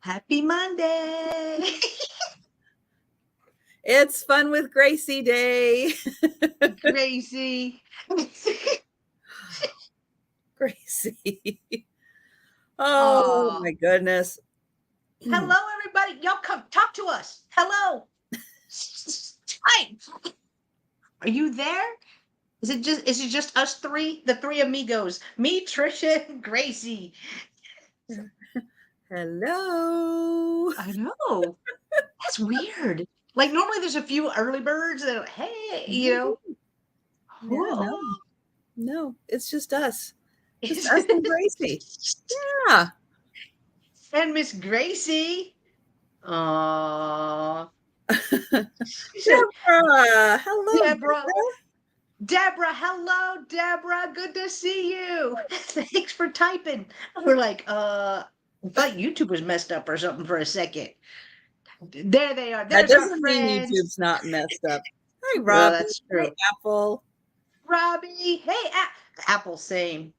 Happy Monday. It's Fun with Gracie Day. Gracie. Gracie. Oh my goodness. Hello, everybody. Y'all come talk to us. Hello. Hi. Are you there? Is it just us three? The three amigos. Me, Trisha, and Gracie. Hello. I know. That's weird. Like normally there's a few early birds that are, hey, Yeah, Oh. no, it's just us. Just us and Gracie. Yeah. And Miss Gracie. Aww. Deborah. Hello, Deborah. Deborah, hello, Deborah. Good to see you. Thanks for typing. We're like, I thought YouTube was messed up or something for a second. There they are. That There's our doesn't mean friends. YouTube's not messed up. Hi, Oh, Robbie. that's true. Hi, Apple. Robbie. Hey, Apple, same.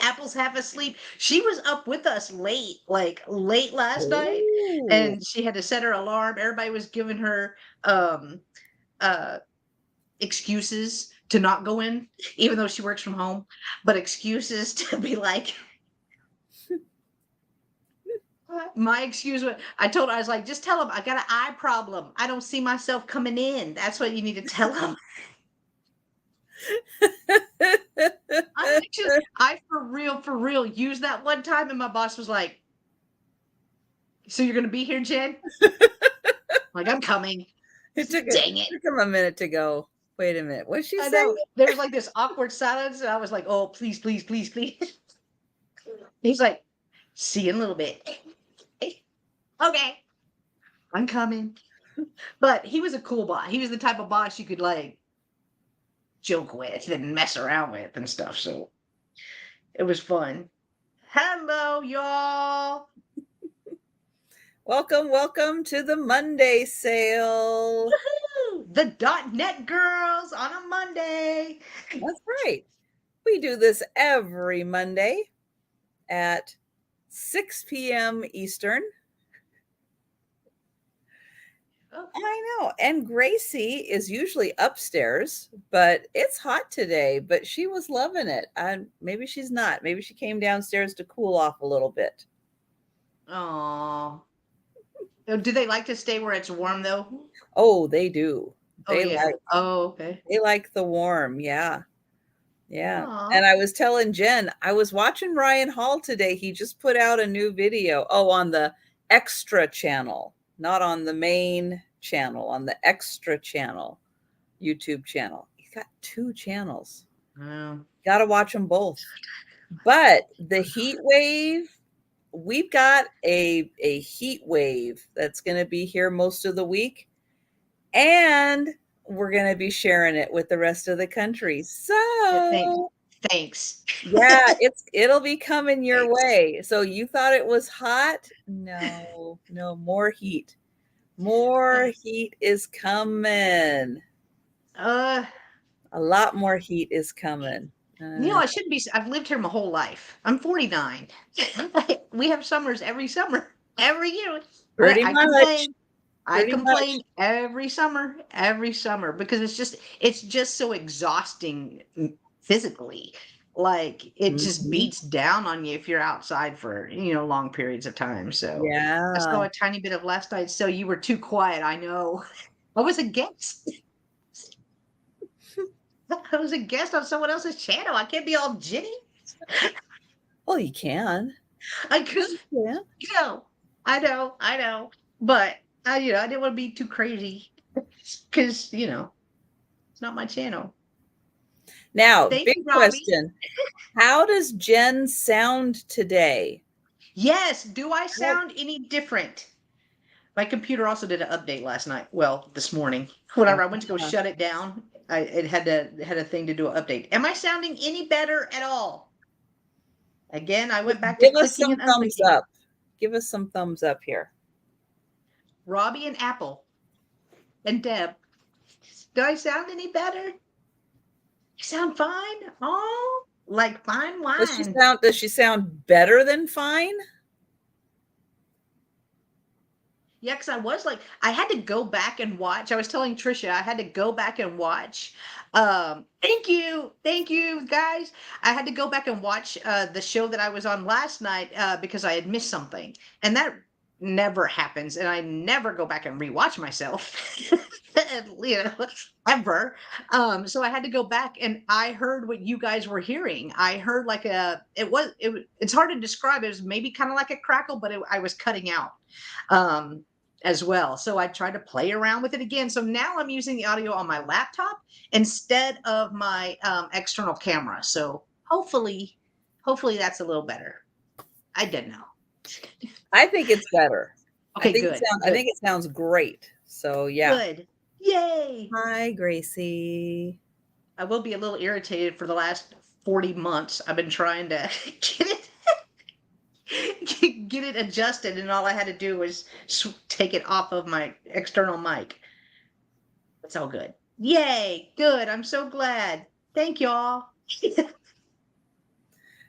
Apple's half asleep. She was up with us late, like late last night, and she had to set her alarm. Everybody was giving her um uh excuses to not go in, even though she works from home, but excuses to be like, my excuse was, I told her, I was like, just tell him I got an eye problem. I don't see myself coming in. That's what you need to tell him. I for real used that one time, and my boss was like, so you're gonna be here, Jen? Like, I'm coming. Dang it. Took him a minute to go. Wait a minute. What'd she I say? know. There was like this awkward silence, and I was like, oh, please, please, please, please. He's like, see you in a little bit. Okay, I'm coming. But he was a cool boss. He was the type of boss you could like joke with and mess around with and stuff. So it was fun. Hello, y'all. Welcome to the Monday sale. Woo-hoo! The .NET girls on a Monday. That's right. We do this every Monday at 6 p.m. Eastern. Oh. I know. And Gracie is usually upstairs, but it's hot today, but she was loving it. Maybe she's not. Maybe she came downstairs to cool off a little bit. Oh. Do they like to stay where it's warm though? Oh, they do. They yeah. Okay. They like the warm. Yeah. Yeah. Aww. And I was telling Jen, I was watching Ryan Hall today. He just put out a new video. Oh, on the extra channel, not on the main channel, on the extra channel, YouTube channel. He's got 2 channels. Wow. Got to watch them both. But the heat wave, we've got a heat wave that's going to be here most of the week. And we're going to be sharing it with the rest of the country. So thanks. Yeah, it'll be coming your way. So you thought it was hot? No, more heat. More heat is coming. A lot more heat is coming. I shouldn't be. I've lived here my whole life. I'm 49. We have summers every summer, every year. Pretty I much. complain every summer, because it's just so exhausting physically. Like it just beats down on you if you're outside for, long periods of time. So Yeah. I saw a tiny bit of last night. So you were too quiet. I know. I was a guest. I was a guest on someone else's channel. I can't be all jitty. Well, you can. I could. Yeah. I know. But I didn't want to be too crazy because, it's not my channel. Now, big question. How does Jen sound today? Yes. Do I sound any different? My computer also did an update last night. Well, this morning. Whenever I went to go shut it down, it had a thing to do an update. Am I sounding any better at all? Again, I went back to clicking and thumbs up. Give us some thumbs up here. Robbie and Apple and Deb. Do I sound any better? You sound fine? Oh, like fine wine. Does she sound better than fine? Yeah, because I was like, I had to go back and watch. I was telling Trisha, I had to go back and watch. Thank you, guys. I had to go back and watch the show that I was on last night because I had missed something, and that never happens. And I never go back and rewatch myself, you know, ever. So I had to go back, and I heard what you guys were hearing. I heard like it's hard to describe. It was maybe kind of like a crackle, but I was cutting out as well. So I tried to play around with it again. So now I'm using the audio on my laptop instead of my external camera. So hopefully that's a little better. I don't know. I think it's better. Okay, good. I think it sounds great. So yeah. Good. Yay. Hi, Gracie. I will be a little irritated for the last 40 months. I've been trying to get it adjusted, and all I had to do was take it off of my external mic. It's all good. Yay, good. I'm so glad. Thank y'all.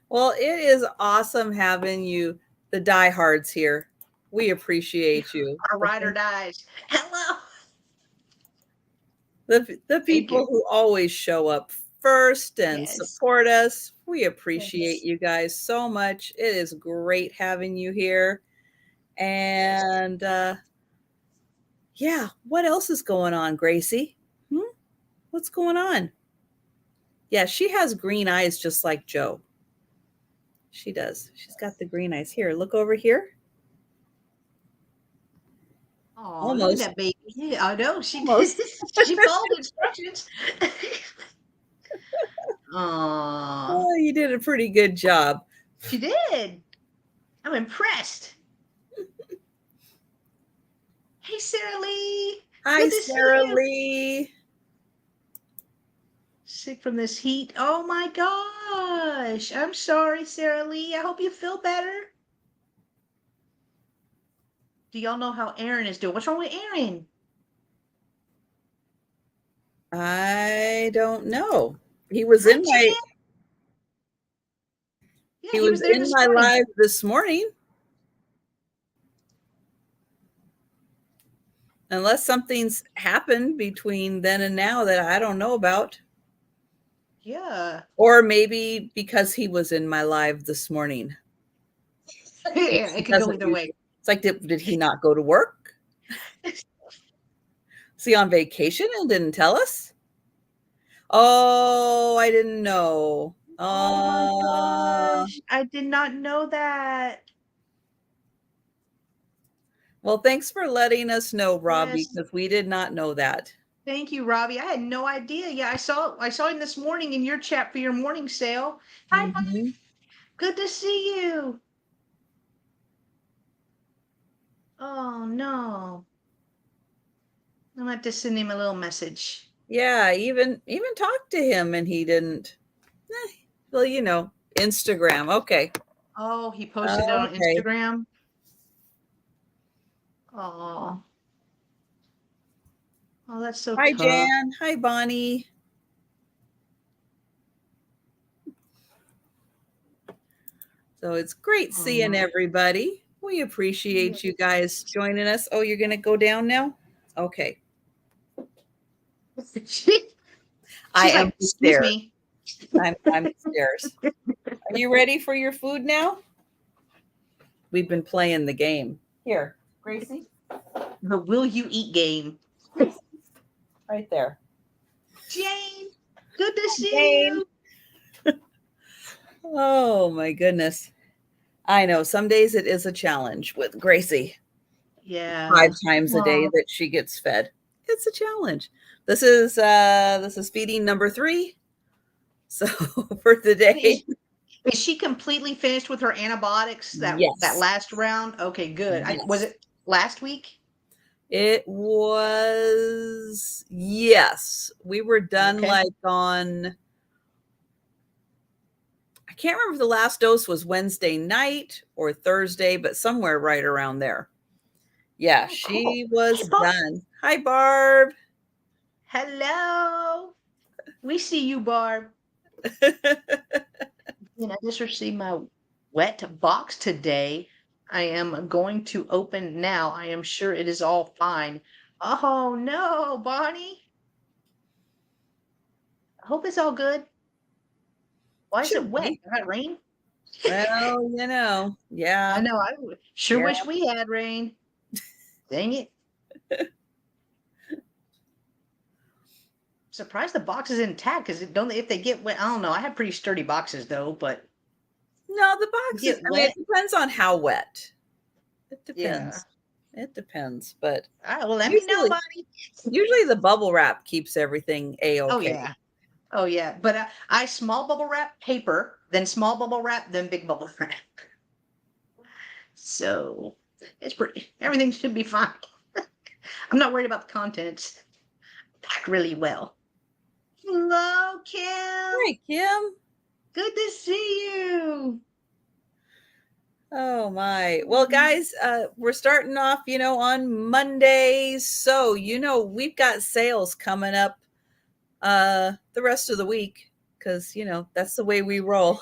Well, it is awesome having you, the diehards here. We appreciate you. Our ride or dies. Hello. The people who always show up first and Yes. support us. We appreciate you guys so much. It is great having you here. And yeah, what else is going on, Gracie? What's going on? Yeah, she has green eyes just like Joe. She does. She's got the green eyes. Here, look over here. Oh, look at that baby. Yeah, I know. She followed instructions. Oh, you did a pretty good job. She did. I'm impressed. Hey, Sarah Lee. Hi, Sarah Lee. Sick from this heat. Oh my gosh. I'm sorry, Sarah Lee. I hope you feel better. Do y'all know how Aaron is doing? What's wrong with Aaron? I don't know. He was in my he was in my live this morning. Unless something's happened between then and now that I don't know about. Yeah. Or maybe because he was in my live this morning. Yeah, it could go either way. It's like, did he not go to work? Is he on vacation and didn't tell us? Oh, I didn't know. Oh my gosh. I did not know that. Well, thanks for letting us know, Robbie, because we did not know that. Thank you, Robbie. I had no idea. Yeah, I saw him this morning in your chat for your morning sale. Hi, good to see you. Oh no. I'm gonna have to send him a little message. Yeah, even talked to him and he didn't. Well, you know, Instagram. Okay. Oh, he posted it on Instagram. Oh. Oh, that's so Hi, tough. Jan. Hi, Bonnie. So it's great seeing everybody. We appreciate you guys joining us. Oh, you're going to go down now? Okay. I am upstairs. I'm upstairs. Are you ready for your food now? We've been playing the game. Here, Gracie. The will you eat game. Right there. Jane, good to see you. Oh my goodness. I know some days it is a challenge with Gracie. Yeah. 5 times a day that she gets fed. It's a challenge. This is feeding number 3. So for the day. Is she completely finished with her antibiotics that last round? Okay, good. Yes. Was it last week? It was, yes. We were done like on, I can't remember if the last dose was Wednesday night or Thursday, but somewhere right around there. Yeah, she was done. Hi, Barb. Hello. We see you, Barb. I just received my wet box today. I am going to open now. I am sure it is all fine. Oh no, Bonnie. I hope it's all good. Why is it Should wet? be. Is that rain? Well, yeah. I know. Sure Yeah. wish we had rain. Dang it. Surprised the box is intact because if they get wet, I don't know. I have pretty sturdy boxes though, but No, the boxes, get I mean, it wet. depends on how wet. It Yeah. depends. It depends. But All right, well, let me know, usually, Bonnie. usually the bubble wrap keeps everything Oh a-okay. yeah. Oh yeah. But I small bubble wrap paper, then small bubble wrap, then big bubble wrap. So it's pretty. Everything should be fine. I'm not worried about the contents. Packed really well. Hello, Kim. Hi, Kim. Good to see you. Oh my. Well, guys, we're starting off, on Mondays. So, we've got sales coming up the rest of the week because, that's the way we roll.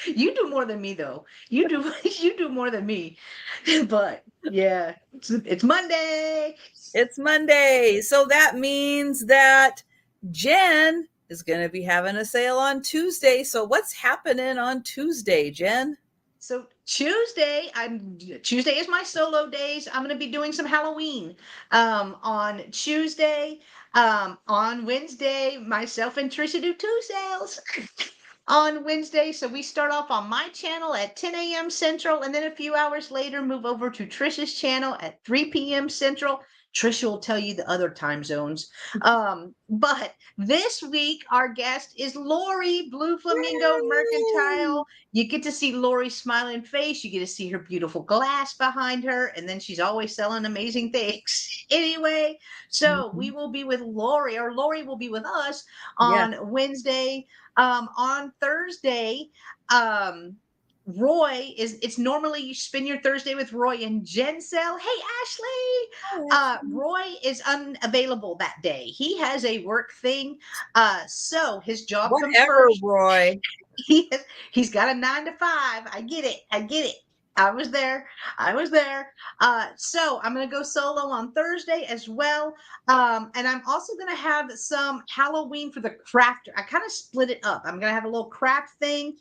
You do more than me, though. You do you do more than me. But yeah, it's Monday. It's Monday. So that means that Jenn is going to be having a sale on Tuesday. So what's happening on Tuesday, Jenn? So Tuesday is my solo days. I'm going to be doing some Halloween on Tuesday. On Wednesday, myself and Trisha do 2 sales on Wednesday. So we start off on my channel at 10 a.m. Central, and then a few hours later move over to Trisha's channel at 3 p.m. Central. Trisha will tell you the other time zones. But this week, our guest is Lori, Blue Flamingo Yay! Mercantile. You get to see Lori's smiling face. You get to see her beautiful glass behind her. And then she's always selling amazing things. Anyway, so we will be with Lori, or Lori will be with us Yeah. on Wednesday. On Thursday, it's normally you spend your Thursday with Roy and Jenn sell. Hey, Ashley. Roy is unavailable that day. He has a work thing. So his job comes Whatever, first. Roy. He's got a 9 to 5. I get it. I was there. So I'm gonna go solo on Thursday as well. And I'm also gonna have some Halloween for the crafter. I kind of split it up. I'm gonna have a little craft thing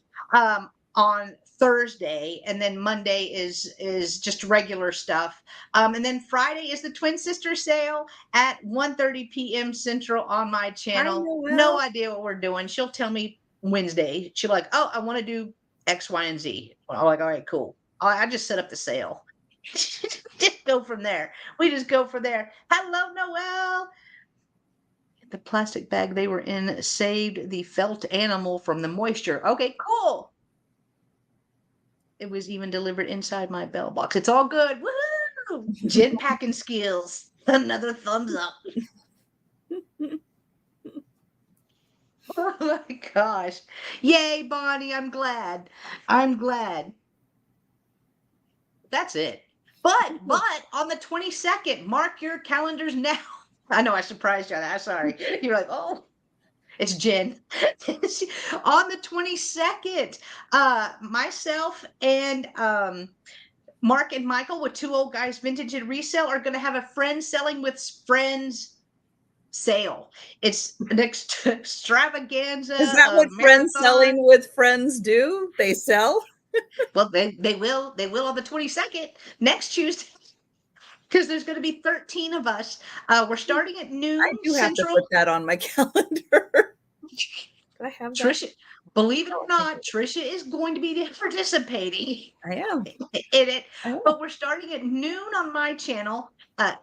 on Thursday, and then Monday is just regular stuff. And then Friday is the Twin Sister sale at 1:30 p.m. Central on my Hi, channel. Noel. No idea what we're doing. She'll tell me Wednesday. She'll be like, oh, I want to do X, Y, and Z. I'm like, all right, cool. I just set up the sale. Just go from there. We just go from there. Hello, Noel. The plastic bag they were in saved the felt animal from the moisture. Okay, cool. It was even delivered inside my bell box. It's all good. Woohoo! Gin packing skills. Another thumbs up. Oh my gosh. Yay, Bonnie. I'm glad. That's it. But on the 22nd, mark your calendars now. I know I surprised you. I'm sorry. You're like, oh, it's Jenn. On the 22nd, myself and Mark and Michael with Two Old Guys Vintage and Resale are going to have a Friends Selling with Friends sale. It's an extravaganza. Is that what friends selling with friends do? They sell? Well, they will on the 22nd, next Tuesday, because there's going to be 13 of us. We're starting at noon I do have to Central. put that on my calendar. Do I have that? Trisha, believe it or not, Trisha is going to be participating I am. in it. But we're starting at noon on my channel,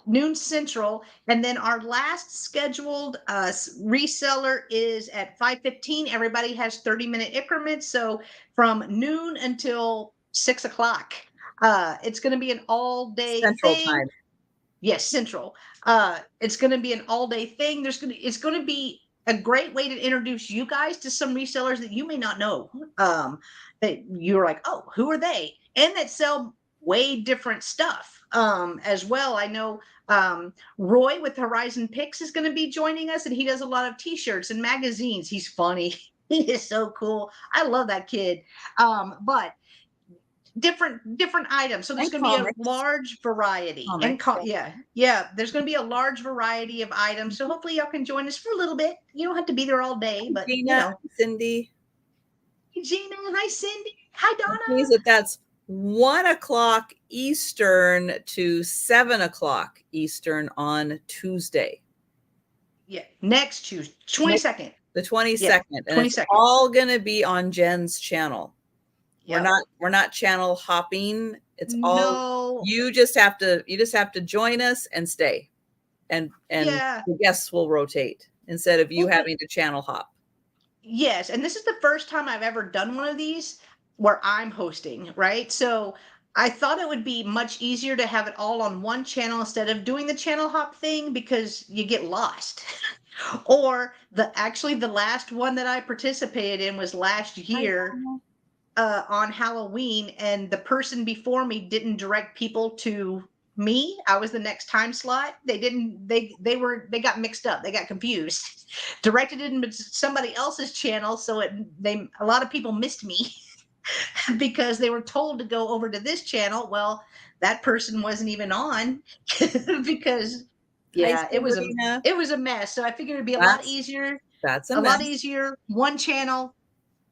noon Central, and then our last scheduled reseller is at 5:15. Everybody has 30-minute increments, so from noon until 6 o'clock. It's going to be an all-day Central thing. time. Yes, Central. It's going to be an all-day thing. It's going to be a great way to introduce you guys to some resellers that you may not know. That you're like, oh, who are they? And that sell way different stuff as well. I know Roy with Horizon Picks is going to be joining us, and he does a lot of t-shirts and magazines. He's funny. He is so cool. I love that kid. But different items. So there's And going to be a comics. large variety. Comics, Yeah. There's going to be a large variety of items. So hopefully y'all can join us for a little bit. You don't have to be there all day, but Gina, Cindy. Hey, Gina, hi Cindy, hi Donna. Means that's 1 o'clock Eastern to 7 o'clock Eastern on Tuesday. Yeah, next Tuesday, 22nd. The 22nd. Yeah, and 22nd. It's all going to be on Jenn's channel. Yep. We're not channel hopping. It's all you just have to join us and stay. And the guests will rotate instead of you having to channel hop. Yes, and this is the first time I've ever done one of these where I'm hosting, right? So I thought it would be much easier to have it all on one channel instead of doing the channel hop thing because you get lost. Or the last one that I participated in was last year on Halloween, and the person before me didn't direct people to me. I was the next time slot. They got mixed up. They got confused. Directed it into somebody else's channel, so a lot of people missed me because they were told to go over to this channel. Well, that person wasn't even on because it was a mess. So I figured it'd be a lot easier. That's a lot easier. One channel.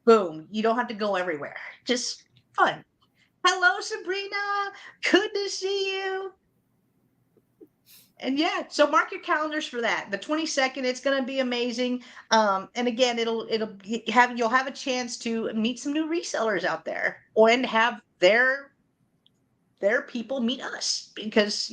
Boom. You don't have to go everywhere. Just fun. Hello, Sabrina. Good to see you. And so mark your calendars for that. The 22nd, it's going to be amazing. And again, you'll have a chance to meet some new resellers out there and have their people meet us because,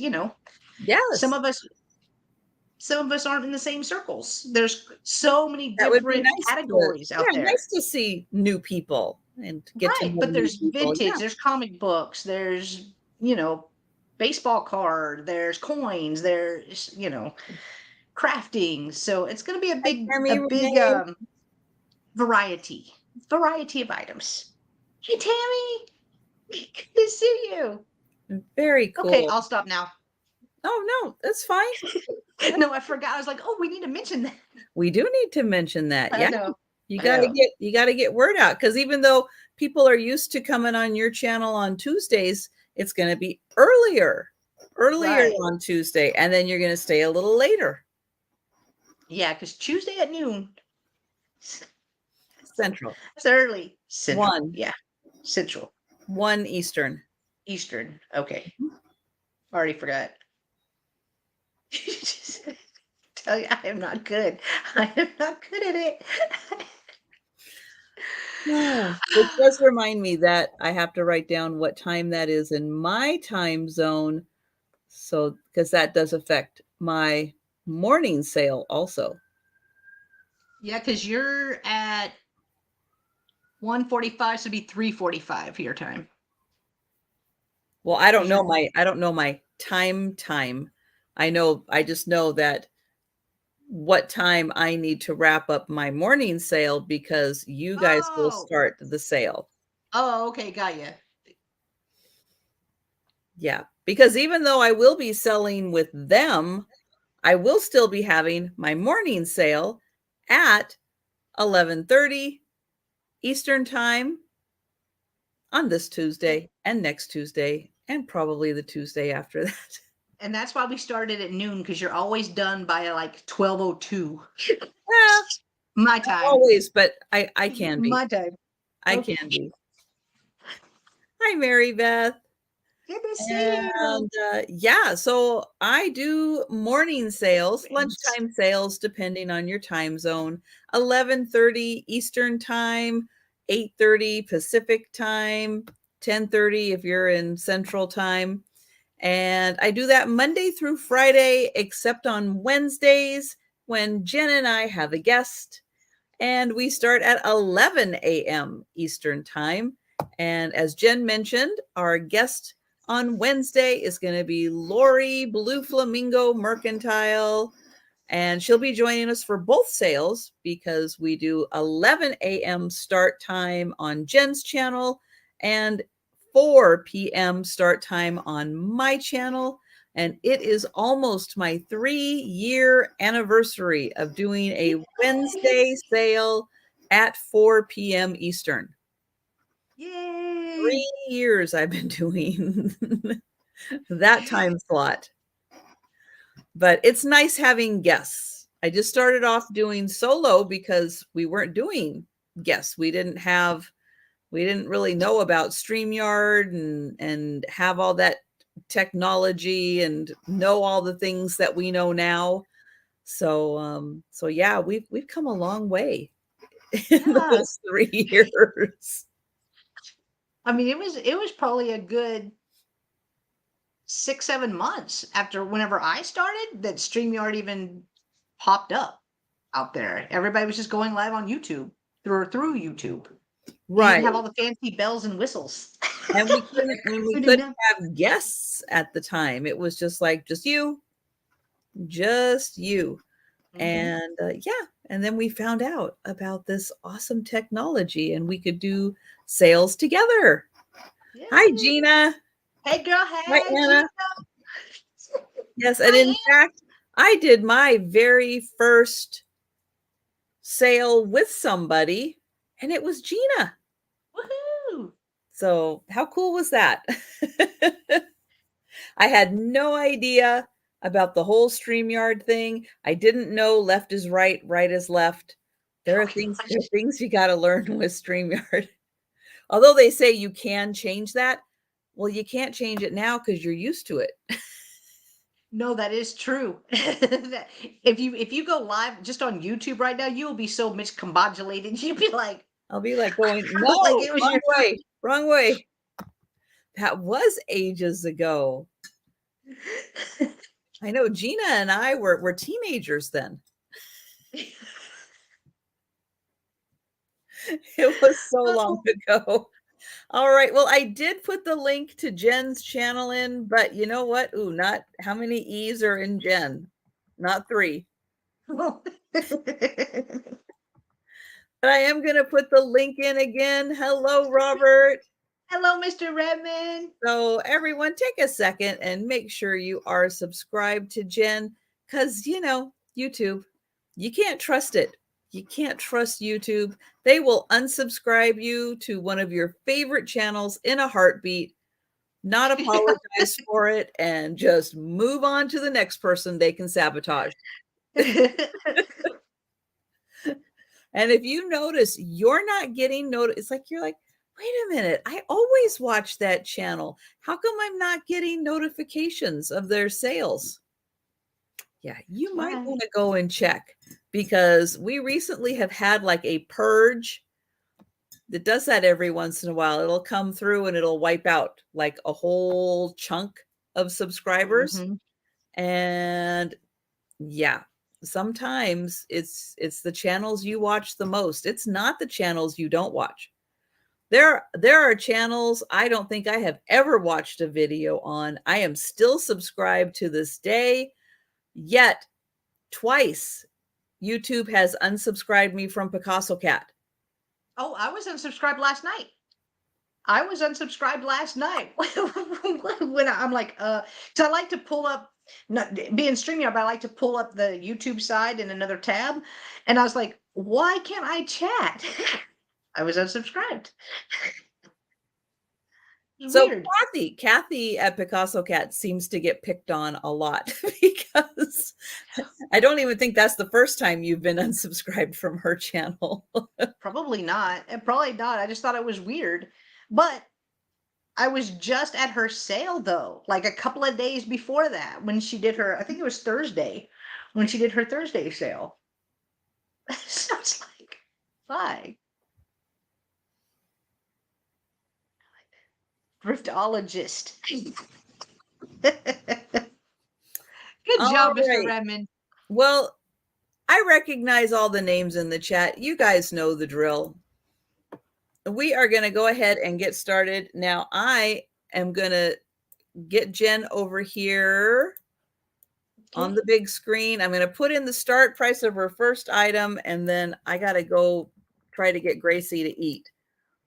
some of us aren't in the same circles. There's so many different categories out there. Nice to see new people and get to know but there's people. Vintage, there's comic books, there's, baseball card, there's coins, there's, crafting. So it's going to be a big variety of items. Hey, Tammy, good to see you. Very cool. Okay, I'll stop now. Oh, no, that's fine. No, I forgot. I was like, we need to mention that. We do need to mention that. I know. You got to get word out, because even though people are used to coming on your channel on Tuesdays, it's going to be earlier on Tuesday, and then you're going to stay a little later. Yeah, because Tuesday at noon. Central. It's early. Central. 1. Yeah. Central. 1 Eastern. Eastern. Okay. Already forgot. Tell you, I am not good. I am not good at it. It does remind me that I have to write down what time that is in my time zone. So, because that does affect my morning sale also. Yeah, because you're at 1:45, so it'd be 3:45 your time. Well, I don't know my time. I just know that what time I need to wrap up my morning sale, because you guys will start the sale. Oh, okay. Got you. Yeah, because even though I will be selling with them, I will still be having my morning sale at 11:30 Eastern time on this Tuesday and next Tuesday and probably the Tuesday after that. And that's why we started at noon, because you're always done by like 12:02. Well, my time. Always, but I can be. My time. I can be. Hi, Mary Beth. Good to see you. So I do morning sales, lunchtime sales, depending on your time zone. 11:30 Eastern time, 8:30 Pacific time, 10:30 if you're in Central time. And I do that Monday through Friday, except on Wednesdays when Jen and I have a guest. And we start at 11 a.m. Eastern time. And as Jen mentioned, our guest on Wednesday is going to be Lori Blue Flamingo Mercantile. And she'll be joining us for both sales, because we do 11 a.m. start time on Jen's channel and 4 p.m. start time on my channel. And it is almost my 3-year anniversary of doing a Wednesday sale at 4 p.m. Eastern. Yay! 3 years I've been doing that time slot. But it's nice having guests. I just started off doing solo because we weren't doing guests. We didn't really know about StreamYard and have all that technology and know all the things that we know now. So yeah, we've come a long way in those 3 years. I mean, it was probably a good 6-7 months after whenever I started that StreamYard even popped up out there. Everybody was just going live on YouTube through YouTube. You Right. didn't have all the fancy bells and whistles. And we couldn't have guests at the time. It was just like, just you. Mm-hmm. And yeah. And then we found out about this awesome technology and we could do sales together. Yay. Hi, Gina. Hey, girl. Hey, hi, Anna. Gina. Yes. And in fact, I did my very first sale with somebody and it was Gina. Woohoo! So how cool was that? I had no idea about the whole StreamYard thing. I didn't know left is right, right is left. There are things you got to learn with StreamYard. Although they say you can change that. Well, you can't change it now because you're used to it. No, that is true. If you go live just on YouTube right now, you'll be so miscombobulated. You'll be like, I'll be like going, no, like it was wrong way. That was ages ago. I know Gina and I were teenagers then. It was so long ago. All right. Well, I did put the link to Jenn's channel in, but you know what? Ooh, not how many E's are in Jenn? Not 3. But I am going to put the link in again. Hello, Robert. Hello, Mr. Redmond. So everyone take a second and make sure you are subscribed to Jenn because, you know, YouTube, you can't trust it. You can't trust YouTube. They will unsubscribe you to one of your favorite channels in a heartbeat, not apologize for it, and just move on to the next person they can sabotage. And if you notice you're not getting noticed, it's like you're like, wait a minute, I always watch that channel. How come I'm not getting notifications of their sales? Yeah, you might want to go and check because we recently have had like a purge that does that every once in a while. It'll come through and it'll wipe out like a whole chunk of subscribers. Mm-hmm. And yeah, sometimes it's the channels you watch the most. It's not the channels you don't watch. There are channels I don't think I have ever watched a video on. I am still subscribed to this day, yet twice YouTube has unsubscribed me from Picasso Cat. Oh, I was unsubscribed last night. When I'm like, because I like to pull up, not being StreamYard, but I like to pull up the YouTube side in another tab. And I was like, why can't I chat? I was unsubscribed. So weird. Kathy at Picasso Cat seems to get picked on a lot because I don't even think that's the first time you've been unsubscribed from her channel. Probably not. Probably not. I just thought it was weird. But I was just at her sale though, like a couple of days before that when she did her, I think it was Thursday, when she did her Thursday sale. So it's like, why? Thriftologist. Good job, Mr. Redmond. Well, I recognize all the names in the chat. You guys know the drill. We are going to go ahead and get started. Now, I am going to get Jenn over here on the big screen. I'm going to put in the start price of her first item, and then I got to go try to get Gracie to eat.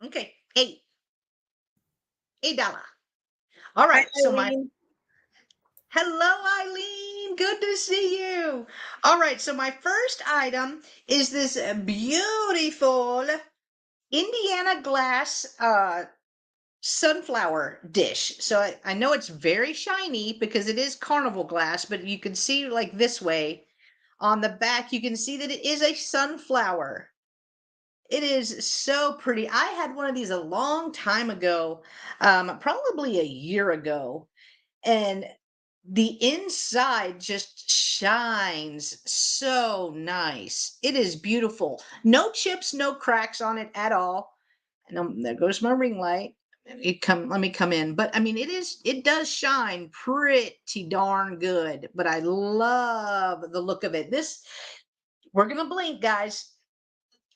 Okay. $8. All right. Hi, so hello, Eileen. Good to see you. All right. So my first item is this beautiful Indiana glass sunflower dish. So I know it's very shiny because it is carnival glass, but you can see like this way on the back, you can see that it is a sunflower. It is so pretty. I had one of these a long time ago, probably a year ago, and the inside just shines so nice. It is beautiful. No chips, no cracks on it at all. And there goes my ring light. Let me come in. But I mean, it does shine pretty darn good. But I love the look of it. We're gonna blink, guys,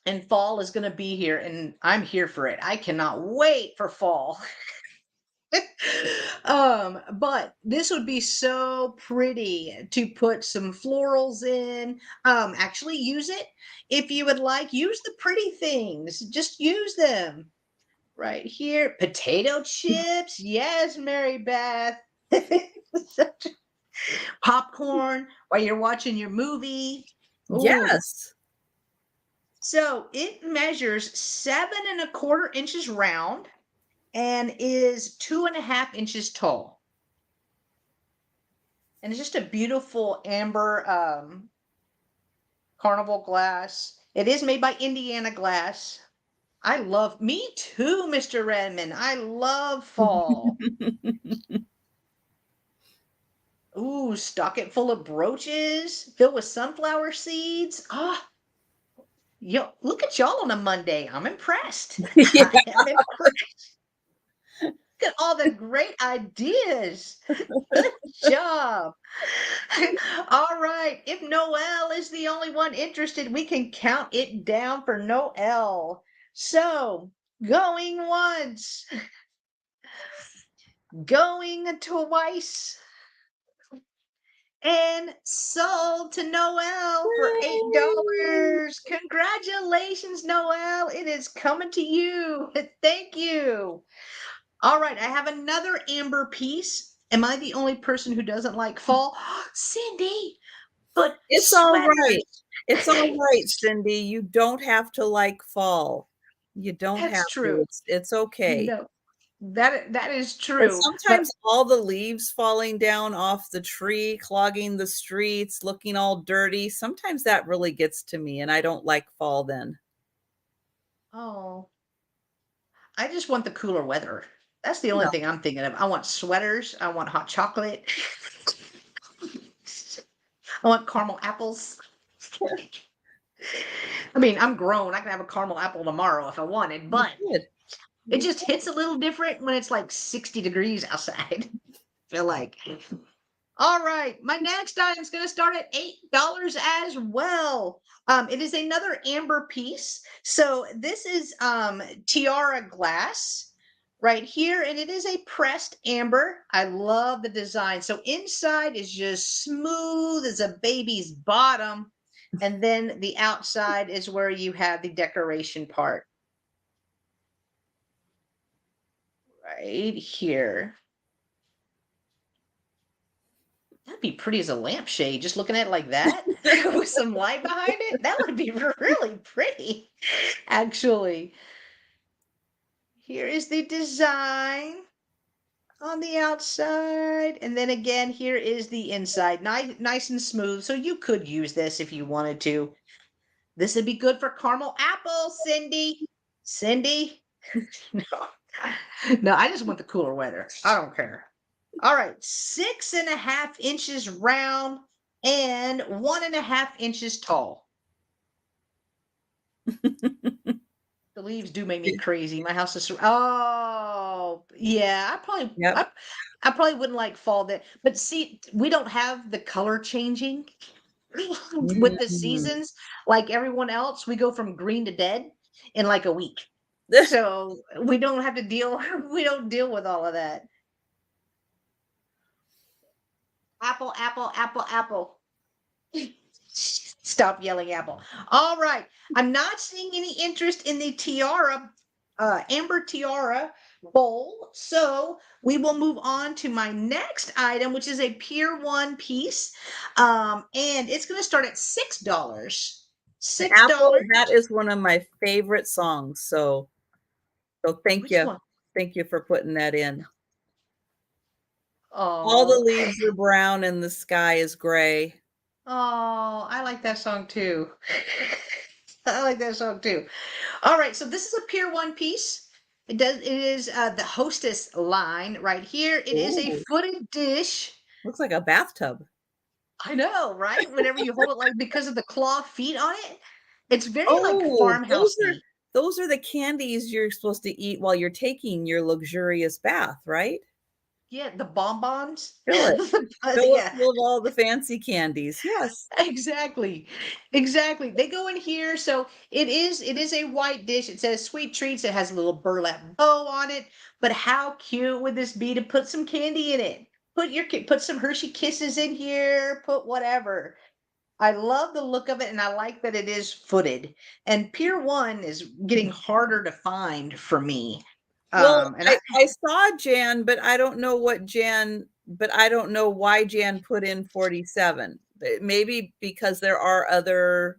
and fall is gonna be here, and I'm here for it. I cannot wait for fall. But this would be so pretty to put some florals in. Actually use it if you would like. Use the pretty things. Just use them. Right here, potato chips. Yes, Mary Beth. Popcorn while you're watching your movie. Ooh. Yes. So it measures 7¼ inches round and is 2½ inches tall. And it's just a beautiful amber carnival glass. It is made by Indiana Glass. Me too, Mr. Redmond. I love fall. Ooh, stock it full of brooches filled with sunflower seeds. Yo, look at y'all on a Monday. I'm impressed. Yeah. I am impressed. Look at all the great ideas. Good job. All right. If Noelle is the only one interested, we can count it down for Noelle. So, going once, going twice, and sold to Noelle for $8. Congratulations, Noelle. It is coming to you. Thank you. All right, I have another amber piece. Am I the only person who doesn't like fall? Cindy, but It's all sweaters. right. It's all right, Cindy. You don't have to like fall. You don't That's have true. to. It's okay. No, that is But true. sometimes all the leaves falling down off the tree, clogging the streets, looking all dirty, sometimes that really gets to me, and I don't like fall then. Oh, I just want the cooler weather. That's the only No. thing I'm thinking of. I want sweaters. I want hot chocolate. I want caramel apples. I mean, I'm grown. I can have a caramel apple tomorrow if I wanted, but Good. it just hits a little different when it's like 60 degrees outside. Feel like. All right, my next item is going to start at $8 as well. It is another amber piece. So this is tiara glass right here, and it is a pressed amber. I love the design. So inside is just smooth as a baby's bottom, and then the outside is where you have the decoration part. Right here. That'd be pretty as a lampshade, just looking at it like that with some light behind it. That would be really pretty, actually. Here is the design on the outside. And then again, here is the inside. Nice and smooth. So you could use this if you wanted to. This would be good for caramel apple, Cindy. Cindy? No. No, I just want the cooler weather. I don't care. All right, 6½ inches round and 1½ inches tall. The leaves do make me crazy. My house is yeah. Yep. I probably wouldn't like fall there. But see, we don't have the color changing with the seasons like everyone else. We go from green to dead in like a week. So we don't have to deal. We don't deal with all of that. Apple, apple, apple, apple. Stop yelling apple. All right. I'm not seeing any interest in the tiara, amber tiara bowl. So we will move on to my next item, which is a Pier 1 piece. And it's going to start at $6. $6. Apple, that is one of my favorite songs. So thank Which you. one? Thank you for putting that in. All the Oh, leaves are brown and the sky is gray. oh, I like that song too. I like that song too. All right, so this is a Pier 1 piece. It is the Hostess line right here. It is a Ooh, footed dish. looks like a bathtub. I know, right? Whenever you hold it, like because of the claw feet on it, it's very like Oh, farmhousey. those are the candies you're supposed to eat while you're taking your luxurious bath, right? Yeah, the bonbons. Fill it. Fill it Yeah, full of all the fancy candies. Yes. exactly. Exactly. They go in here. So it is a white dish. It says sweet treats. It has a little burlap bow on it. But how cute would this be to put some candy in it? Put some Hershey Kisses in here, put whatever. I love the look of it and I like that it is footed. And Pier 1 is getting harder to find for me. Well, And I saw Jan, but I don't know but I don't know why Jan put in 47. Maybe because there are other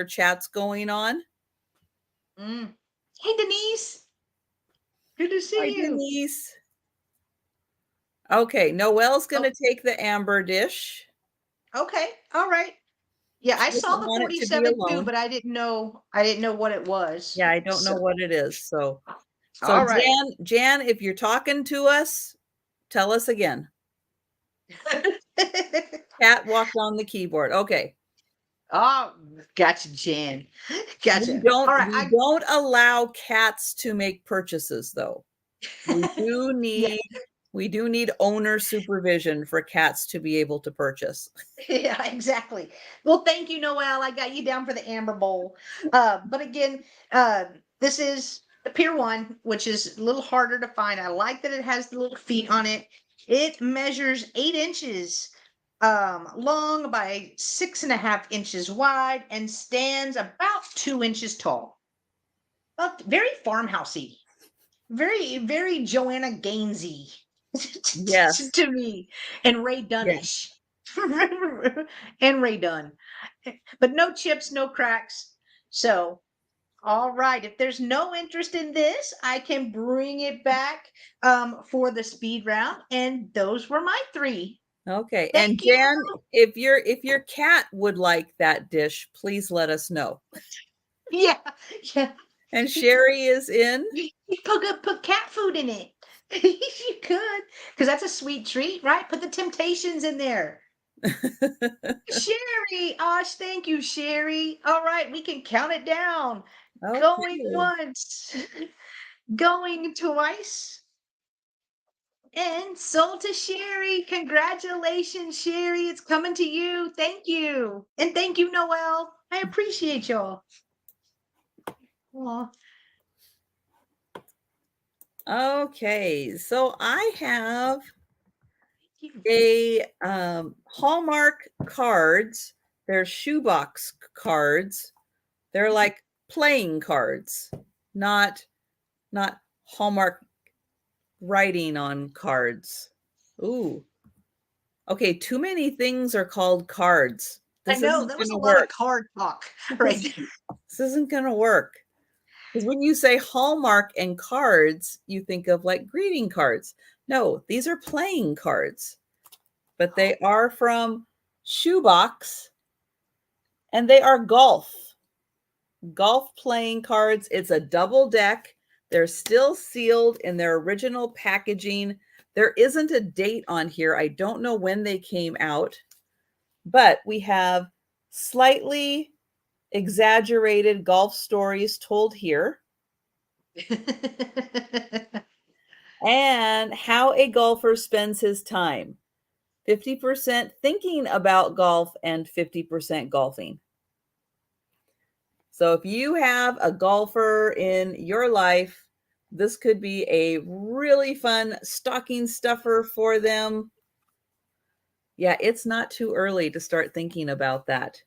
chats going on. Hey Denise, good to Hi, see you. Denise. Okay, Noelle's going to take the amber dish. Okay, all right. Yeah, She I saw doesn't the want it to be 47 too, alone. but I didn't know what it was. Yeah, I don't know So, what it is. So all right. Jan, if you're talking to us, tell us again. Cat walked on the keyboard. Okay. Oh, gotcha, Jan. We Gotcha. All right, we don't allow cats to make purchases though. We do yeah, need we do need owner supervision for cats to be able to purchase. yeah, exactly. Well, thank you, Noel. I got you down for the Amber Bowl. But again, uh, this is the Pier 1, which is a little harder to find. I like that it has the little feet on it. It measures 8 inches long by 6.5 inches wide and stands about 2 inches tall. Very farmhousey, very Joanna Gainsey Yes. to me, and Ray Yes. Dunnish, and Ray Dunn, but no chips, no cracks. So, all right, if there's no interest in this, I can bring it back for the speed round, and those were my three. Okay. Thank And you. Jan, if your cat would like that dish, please let us know. Yeah, yeah. And Sherry is in. You put cat food in it. You could, because that's a sweet treat, right? Put the Temptations in there. Sherry, Osh, thank you, Sherry. All right, we can count it down. Going Okay. once, going twice, and sold to Sherry. Congratulations, Sherry. It's coming to you. Thank you. And thank you, Noel. I appreciate y'all. Aw. Okay. So I have Thank you. a Hallmark cards. They're shoebox cards. They're like playing cards, not Hallmark writing on cards. Ooh. Okay, too many things are called cards. I This know isn't that was going a to lot of work. card talk right This, there. this isn't going to work. Because when you say Hallmark and cards, you think of like greeting cards. No, these are playing cards, but they are from Shoebox and they are golf playing cards. It's a double deck. They're still sealed in their original packaging. There isn't a date on here. I don't know when they came out, but we have slightly exaggerated golf stories told here and how a golfer spends his time. 50% thinking about golf and 50% golfing. So if you have a golfer in your life, this could be a really fun stocking stuffer for them. Yeah, it's not too early to start thinking about that.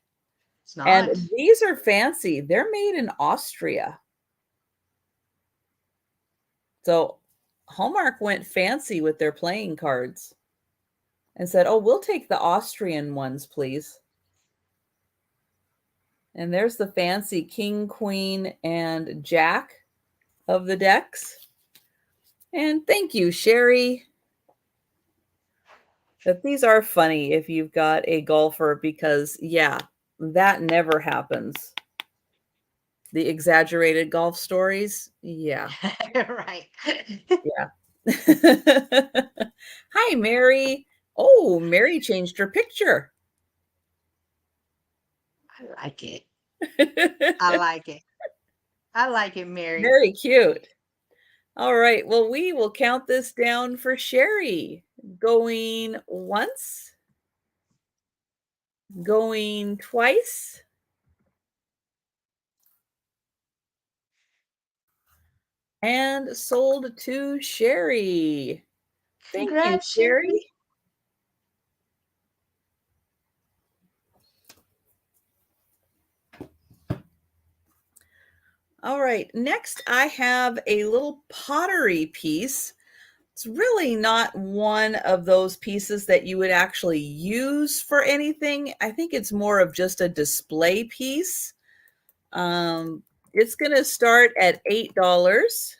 It's And not. these are fancy. They're made in Austria. So Hallmark went fancy with their playing cards and said, "Oh, we'll take the Austrian ones, please." And there's the fancy king, queen, and jack of the decks. And thank you, Sherry. But these are funny if you've got a golfer because, yeah, that never happens. The exaggerated golf stories. Yeah. Right. Yeah. Hi, Mary. Oh, Mary changed her picture. I like it. I like it. I like it, Mary. Very cute. All right. Well, we will count this down for Sherry. Going once, going twice, and sold to Sherry. Thank you, Congrats, Sherry. Sherry. All right. Next, I have a little pottery piece. It's really not one of those pieces that you would actually use for anything. I think it's more of just a display piece. It's going to start at $8.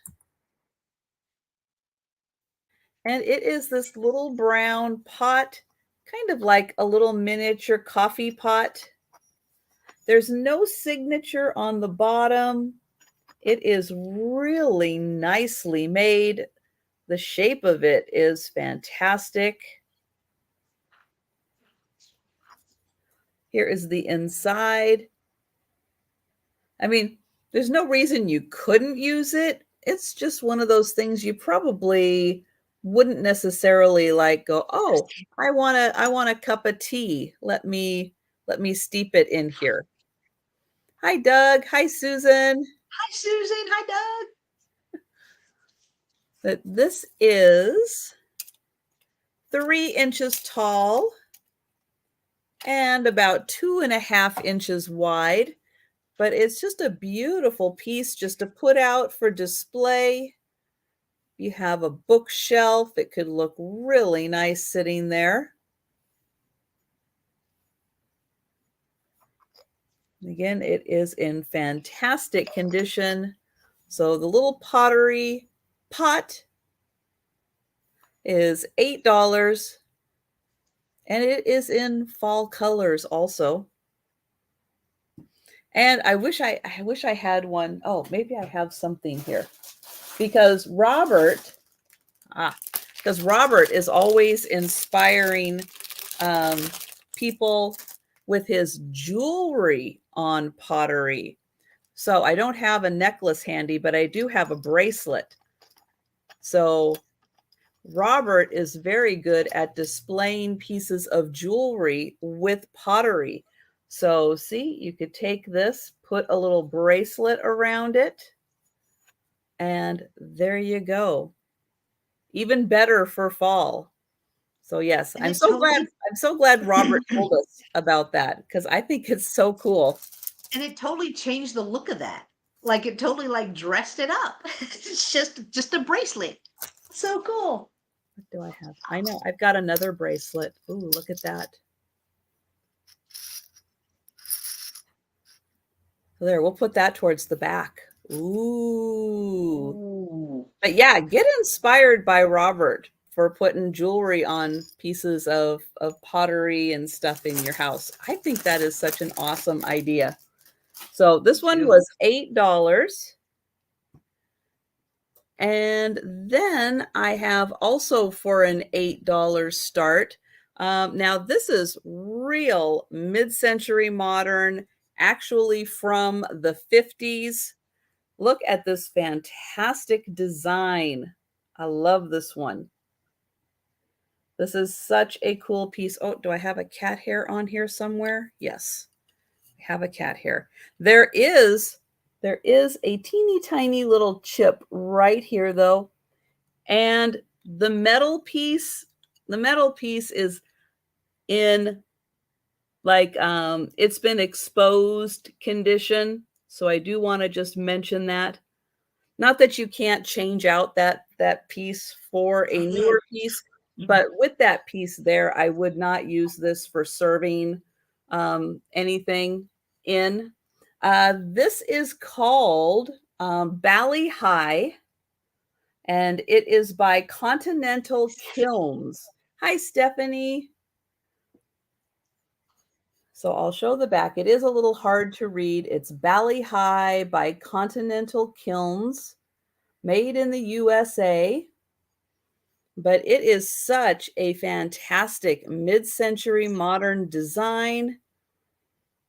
And it is this little brown pot, kind of like a little miniature coffee pot. There's no signature on the bottom. It is really nicely made. The shape of it is fantastic. Here is the inside. I mean, there's no reason you couldn't use it. It's just one of those things you probably wouldn't necessarily like go, "Oh, I want a cup of tea. Let me steep it in here." Hi, Doug. Hi, Susan. Hi, Susan. Hi, Doug. But this is 3 inches tall and about 2.5 inches wide. But it's just a beautiful piece just to put out for display. You have a bookshelf. It could look really nice sitting there. Again, it is in fantastic condition. So the little pottery pot is $8, and it is in fall colors also. And I wish I had one. Oh, maybe I have something here. Because Robert is always inspiring people with his jewelry on pottery. So I don't have a necklace handy, but I do have a bracelet. So Robert is very good at displaying pieces of jewelry with pottery. So see, you could take this, put a little bracelet around it, and there you go. Even better for fall. So yes, And I'm it so totally glad Robert told us about that because I think it's so cool. and it totally changed the look of that. Like it totally like dressed it up. It's just a bracelet. So cool. What do I have? I know I've got another bracelet. Ooh, look at that. So there, we'll put that towards the back. Ooh. Ooh. But yeah, get inspired by Robert for putting jewelry on pieces of pottery and stuff in your house. I think that is such an awesome idea. So this one was $8. And then I have also for an $8 start. Now, this is real mid-century modern, actually from the 50s. Look at this fantastic design. I love this one. This is such a cool piece. Oh, do I have a cat hair on here somewhere? Yes, I have a cat hair. There is a teeny tiny little chip right here though. And the metal piece is in like it's been exposed condition. So I do want to just mention that. Not that you can't change out that piece for a newer piece, but with that piece there, I would not use this for serving anything in. This is called Bally High, and it is by Continental Kilns. Hi, Stephanie. So I'll show the back. It is a little hard to read. It's Bali High by Continental Kilns, made in the USA. But it is such a fantastic mid-century modern design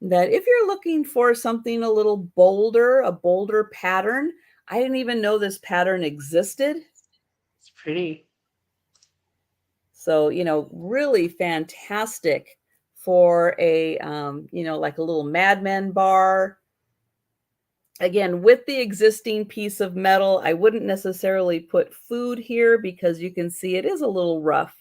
that if you're looking for something a little bolder, a bolder pattern, I didn't even know this pattern existed. It's pretty. So, really fantastic for a, like a little Mad Men bar. Again, with the existing piece of metal, I wouldn't necessarily put food here because you can see it is a little rough.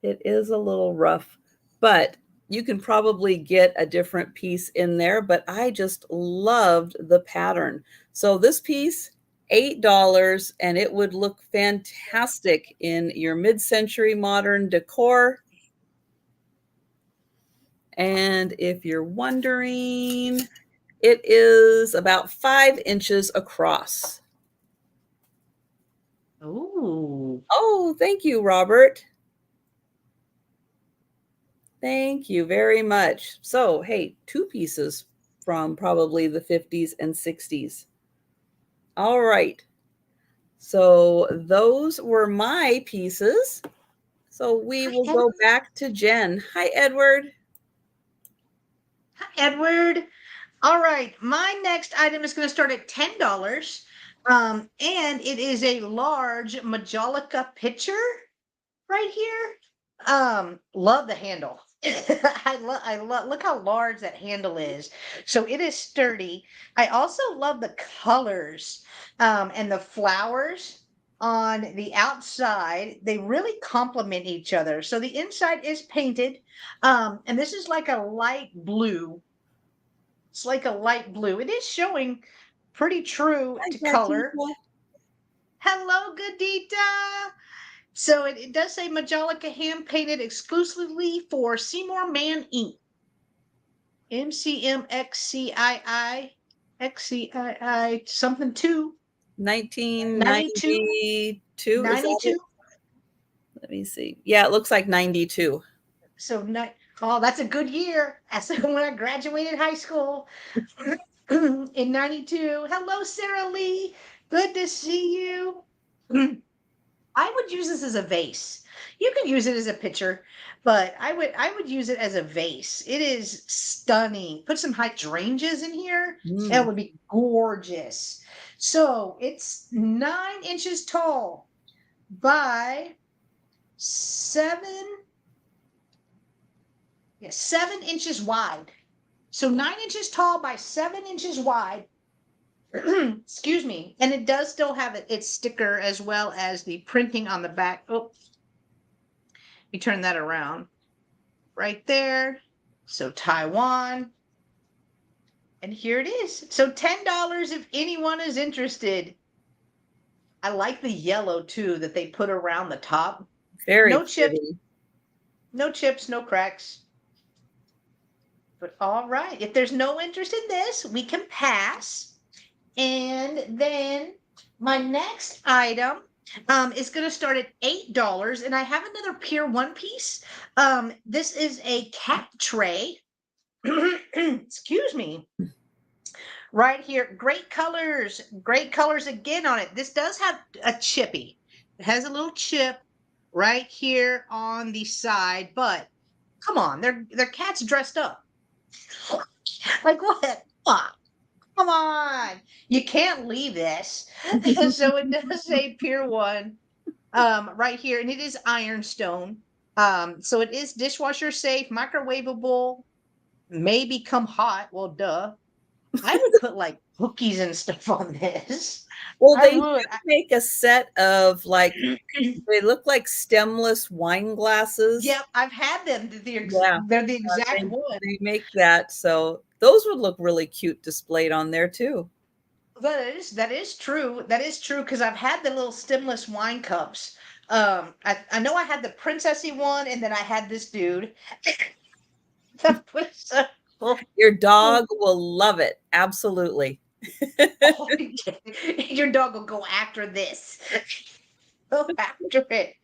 It is a little rough, but you can probably get a different piece in there, but I just loved the pattern. So this piece, $8, and it would look fantastic in your mid-century modern decor. And if you're wondering, it is about 5 inches across. Ooh. Oh, thank you, Robert. Thank you very much. So, hey, 2 pieces from probably the 50s and 60s. All right. So those were my pieces. So we will go back to Jenn. Hi, Edward. Hi, Edward. All right. My next item is going to start at $10. And it is a large Majolica pitcher right here. Love the handle. I love, look how large that handle is. So it is sturdy. I also love the colors, and the flowers on the outside. They really complement each other. So the inside is painted, and this is like a light blue. It's like a light blue. It is showing pretty true Hi, to color. Jackie. Hello, Goodita. So it does say Majolica hand painted exclusively for Seymour Man Inc. MCMXCII something 2. 1992. Is that 92. it? Let me see. Yeah, it looks like 92. So oh, that's a good year. That's when I graduated high school in 92. Hello, Sarah Lee. Good to see you. I would use this as a vase. You can use it as a pitcher, but I would use it as a vase. It is stunning. Put some hydrangeas in here. That would be gorgeous. So it's 9 inches tall by 7 inches wide. So 9 inches tall by 7 inches wide. Excuse me. And it does still have its sticker as well as the printing on the back. Oh, let me turn that around right there. So Taiwan. And here it is. So $10 if anyone is interested. I like the yellow too that they put around the top. Very no chips. pretty. No chips, no cracks. But all right. If there's no interest in this, we can pass. And then my next item is going to start at $8. And I have another Pier 1 piece. This is a cat tray. Excuse me. Right here. Great colors. Great colors again on it. This does have a chippy. It has a little chip right here on the side. But come on. They're cats dressed up. Like what? Come on, you can't leave this. So it does say Pier 1 right here, and it is ironstone. So it is dishwasher safe, microwavable, may become hot. Well, duh. I would put like cookies and stuff on this. Well, I they would. make a set of like, they look like stemless wine glasses. Yep, I've had them. Yeah. They're the exact one. They make that. So those would look really cute displayed on there too. That is true. That is true because I've had the little stemless wine cups. I know I had the princessy one, and then I had this dude. That was so cool. Your dog will love it. Absolutely. Oh, your dog will go after this. Go after it.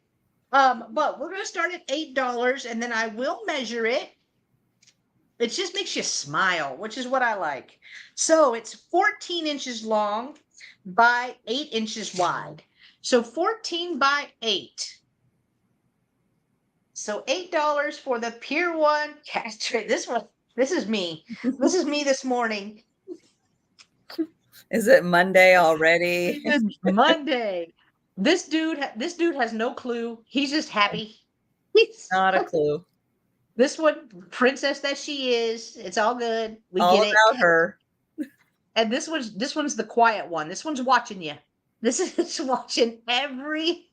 But we're gonna start at $8, and then I will measure it. It just makes you smile, which is what I like. So it's 14 inches long by 8 inches wide. So 14 by 8. So $8 for the Pier 1 cast tray. This is me. This is me this morning. Is it Monday already? It's Monday. This dude has no clue. He's just happy. Not a clue. This one, princess that she is, it's all good. We All get it. about her. And this one's the quiet one. This one's watching you. This is watching every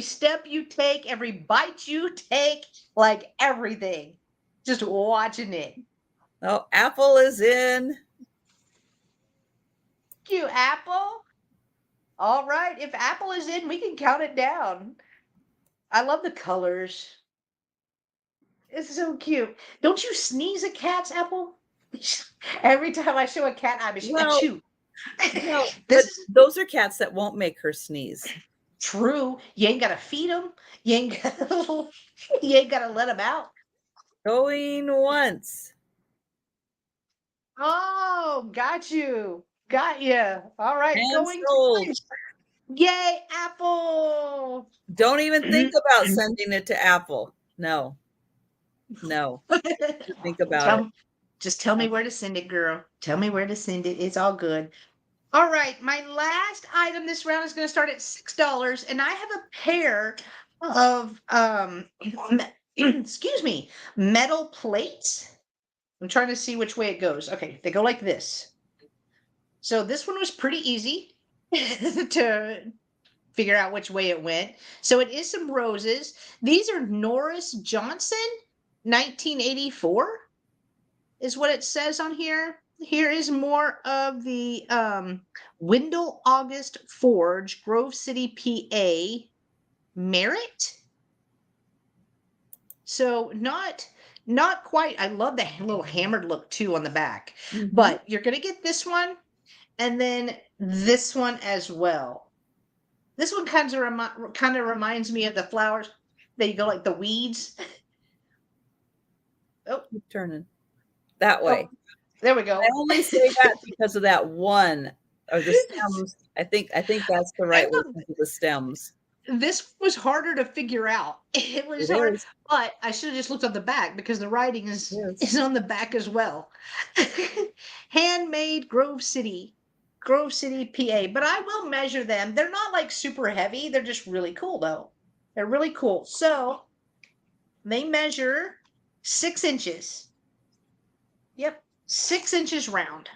step you take, every bite you take, like everything. Just watching it. Oh, Apple is in. Thank you, Apple. All right. If Apple is in, we can count it down. I love the colors. It's so cute. Don't you sneeze at cats, Apple? Every time I show a cat, I'm Well, chew. No, This but is those are cats that won't make her sneeze. true. You ain't gotta feed them. You ain't gotta let them out. Going once. Oh, got you. Got you. All right, And going sold. twice. Yay, Apple. Don't even think about sending it to Apple. No. Think about it. Just tell me where to send it, girl. Tell me where to send it. It's all good. All right, my last item this round is going to start at $6, and I have a pair of excuse me, metal plates. I'm trying to see which way it goes. Okay, they go like this. So this one was pretty easy to figure out which way it went. So it is some roses. These are Norris Johnson, 1984, is what it says on here. Here is more of the Wendell August Forge, Grove City, PA, Merit. So not quite. I love the little hammered look too on the back. Mhm. But you're gonna get this one, and then this one as well. This one kind of reminds me of the flowers. There you go, like the weeds. Oh, Keep turning that way. oh, there we go. I only say that because of that one or the stems. I think that's the right way to do the stems. This was harder to figure out. It was hard, is. but I should have just looked on the back because the writing is on the back as well. Handmade Grove City, PA. But I will measure them. They're not like super heavy. They're just really cool though. They're really cool. So they measure 6 inches. Yep, 6 inches round.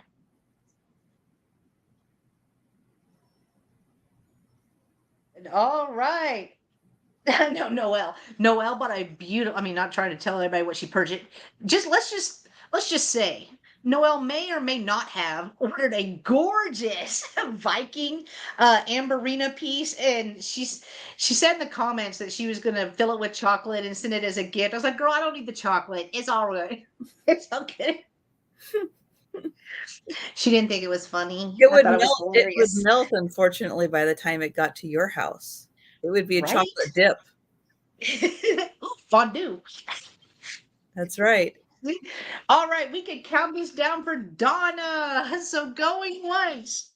All right. No, Noelle bought a beautiful. I mean, not trying to tell everybody what she purchased. Let's just say Noelle may or may not have ordered a gorgeous Viking Amberina piece, and she said in the comments that she was gonna fill it with chocolate and send it as a gift. I was like, girl, I don't need the chocolate. It's all right. It's okay. She didn't think it was funny. It would melt. It would melt, unfortunately, by the time it got to your house. It would be a chocolate dip. Fondue. That's right. All right, we can count this down for Donna. So going once,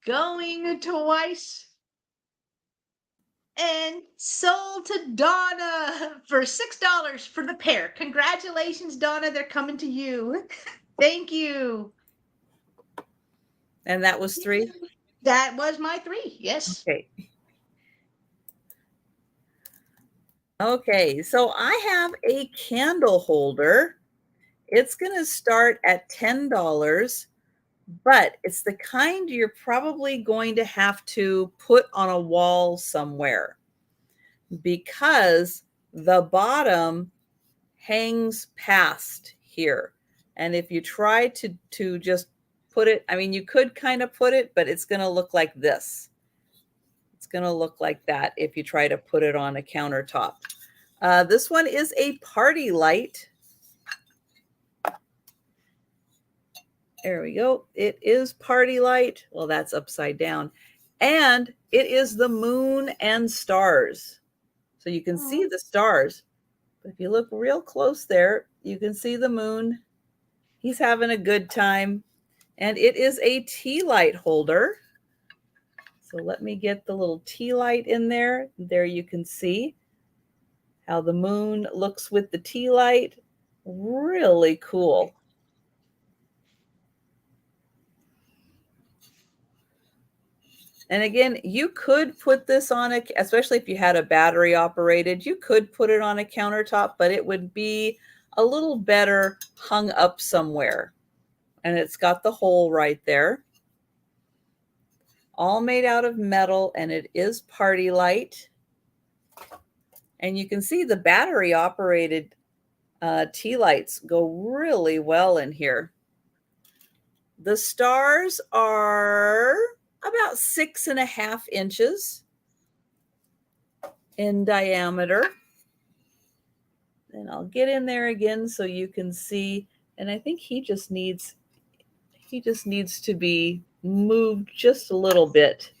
going twice, and sold to Donna for $6 for the pair. Congratulations, Donna. They're coming to you. Thank you. And that was 3? That was my 3. Yes. Okay. Okay, so I have a candle holder. It's going to start at $10, but it's the kind you're probably going to have to put on a wall somewhere because the bottom hangs past here. And if you try to just put it, I mean, you could kind of put it, but it's going to look like this. It's going to look like that if you try to put it on a countertop. This one is a party light. There we go. It is party light. Well, that's upside down. And it is the moon and stars. So you can see the stars. But if you look real close there, you can see the moon. He's having a good time. And it is a tea light holder. So let me get the little tea light in there. There you can see how the moon looks with the tea light. Really cool. And again, you could put this on a, especially if you had a battery operated, you could put it on a countertop, but it would be a little better hung up somewhere. And it's got the hole right there. All made out of metal, and it is party light. And you can see the battery operated tea lights go really well in here. The stars are about 6.5 inches in diameter. And I'll get in there again so you can see. And I think he just needs to be moved just a little bit.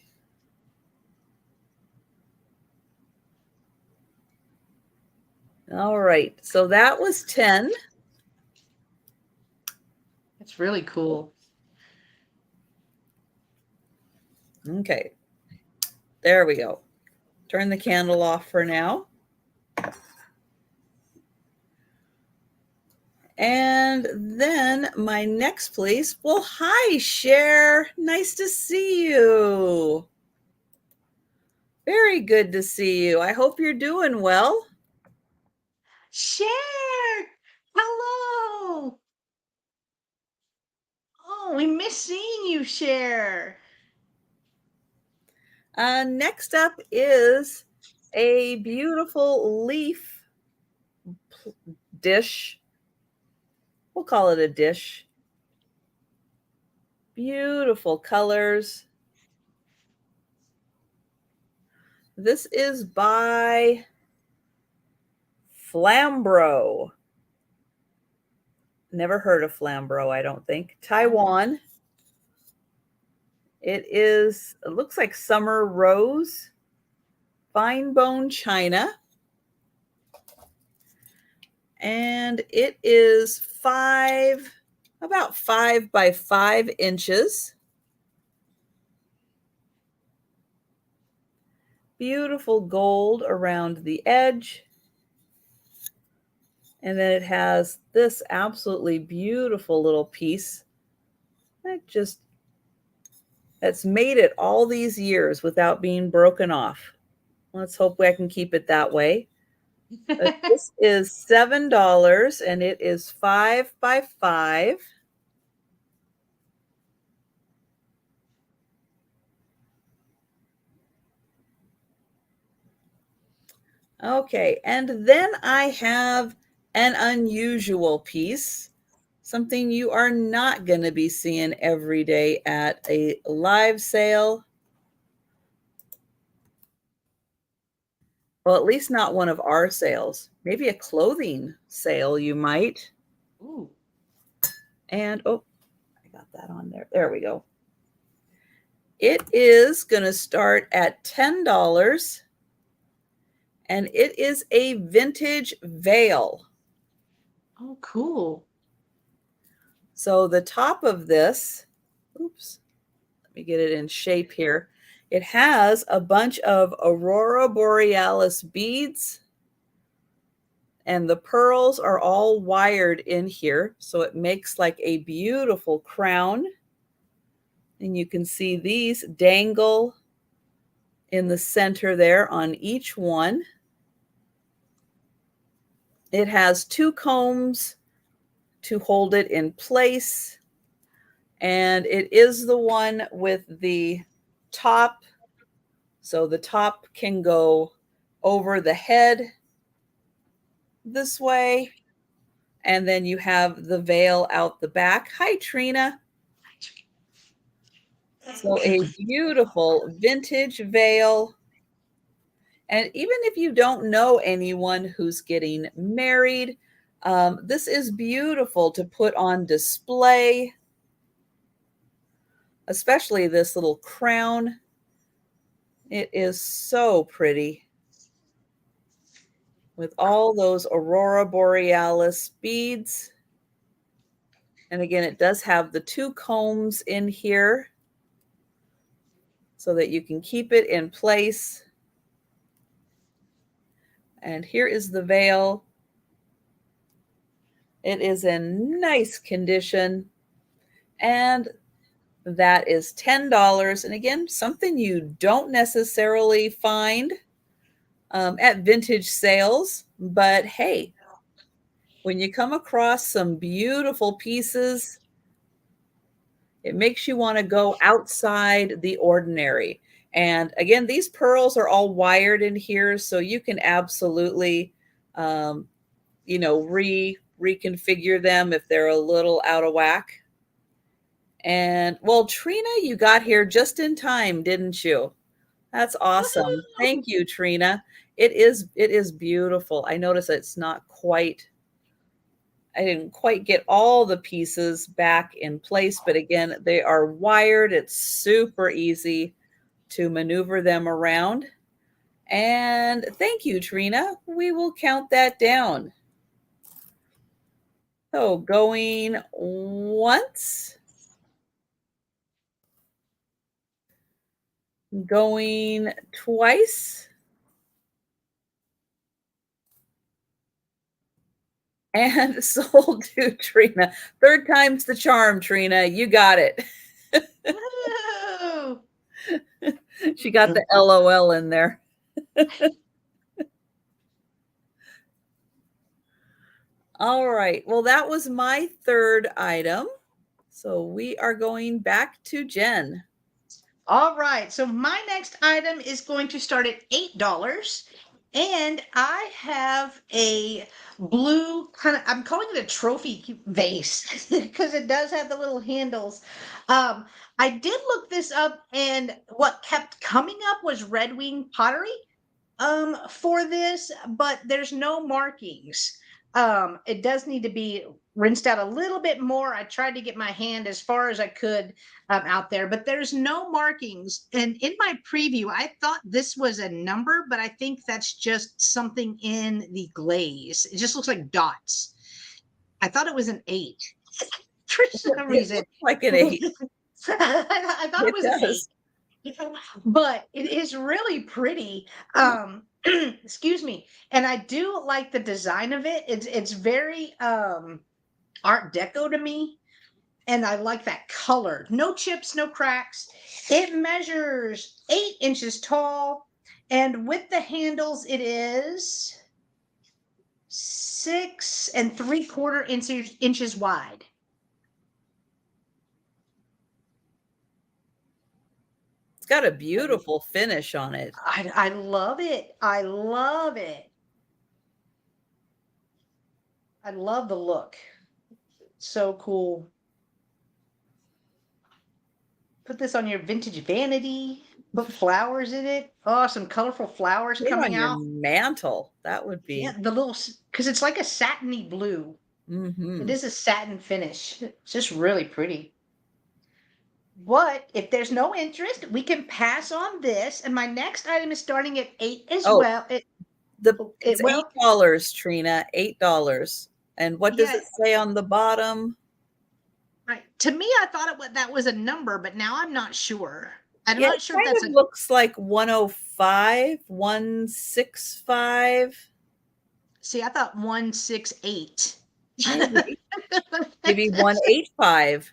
All right, so that was 10. That's really cool. Okay, there we go. Turn the candle off for now. And then my next place, well, hi, Cher. Nice to see you. Very good to see you. I hope you're doing well. Cher, hello. Oh, we miss seeing you, Cher. Next up is a beautiful leaf dish. We'll call it a dish. Beautiful colors. This is by Flambro. Never heard of Flambro, I don't think. Taiwan. It looks like summer rose, fine bone china. And it is about 5 by 5 inches. Beautiful gold around the edge. And then it has this absolutely beautiful little piece that's made it all these years without being broken off. Let's hope I can keep it that way. But this is $7 and it is 5 by 5. Okay, and then I have an unusual piece, something you are not going to be seeing every day at a live sale. Well, at least not one of our sales. Maybe a clothing sale you might. Ooh. And, oh, I got that on there. There we go. It is going to start at $10. And it is a vintage veil. Oh, cool. So the top of this, oops, let me get it in shape here. It has a bunch of Aurora Borealis beads. And the pearls are all wired in here. So it makes like a beautiful crown. And you can see these dangle in the center there on each one. It has 2 combs to hold it in place. And it is the one with the top. So the top can go over the head this way. And then you have the veil out the back. Hi, Trina. So a beautiful vintage veil. And even if you don't know anyone who's getting married, this is beautiful to put on display. especially this little crown. It is so pretty with all those Aurora Borealis beads. And again, it does have the 2 combs in here so that you can keep it in place. And here is the veil. It is in nice condition. And that is $10. And again, something you don't necessarily find at vintage sales. But hey, when you come across some beautiful pieces, it makes you want to go outside the ordinary. And again, these pearls are all wired in here, so you can absolutely, reconfigure them if they're a little out of whack. And well, Trina, you got here just in time, didn't you? That's awesome. Thank you, Trina. It is beautiful. I notice it's not quite, I didn't quite get all the pieces back in place, but again, they are wired. It's super easy to maneuver them around. And thank you, Trina. We will count that down. So going once, going twice, and sold to Trina. 3rd time's the charm, Trina. You got it. She got the LOL in there. All right. Well, that was my 3rd item. So we are going back to Jenn. All right. So my next item is going to start at $8. And I have a blue kind of, I'm calling it a trophy vase because it does have the little handles. I did look this up, and what kept coming up was Red Wing pottery for this, but there's no markings. It does need to be rinsed out a little bit more. I tried to get my hand as far as I could out there, but there's no markings. And in my preview, I thought this was a number, but I think that's just something in the glaze. It just looks like dots. I thought it was an 8 for some reason. Like an 8. I thought it was an 8. But it is really pretty. Excuse me. And I do like the design of it. It's very art deco to me. And I like that color. No chips, no cracks. It measures 8 inches tall. And with the handles, it is 6 3/4 inches wide. It's got a beautiful finish on it. I love it. I love it. I love the look. So cool. Put this on your vintage vanity. Put flowers in it. Oh, some colorful flowers coming out. Your mantle. That would be. Yeah, the little, because it's like a satiny blue. Mm-hmm. It is a satin finish. It's just really pretty. But if there's no interest, we can pass on this. And my next item is starting at 8 as well. It's $8, Trina. $8. And what does it say on the bottom? Right. To me, I thought that was a number, but now I'm not sure. I'm not sure if that's looks like 105, 165. See, I thought 168. Maybe 185.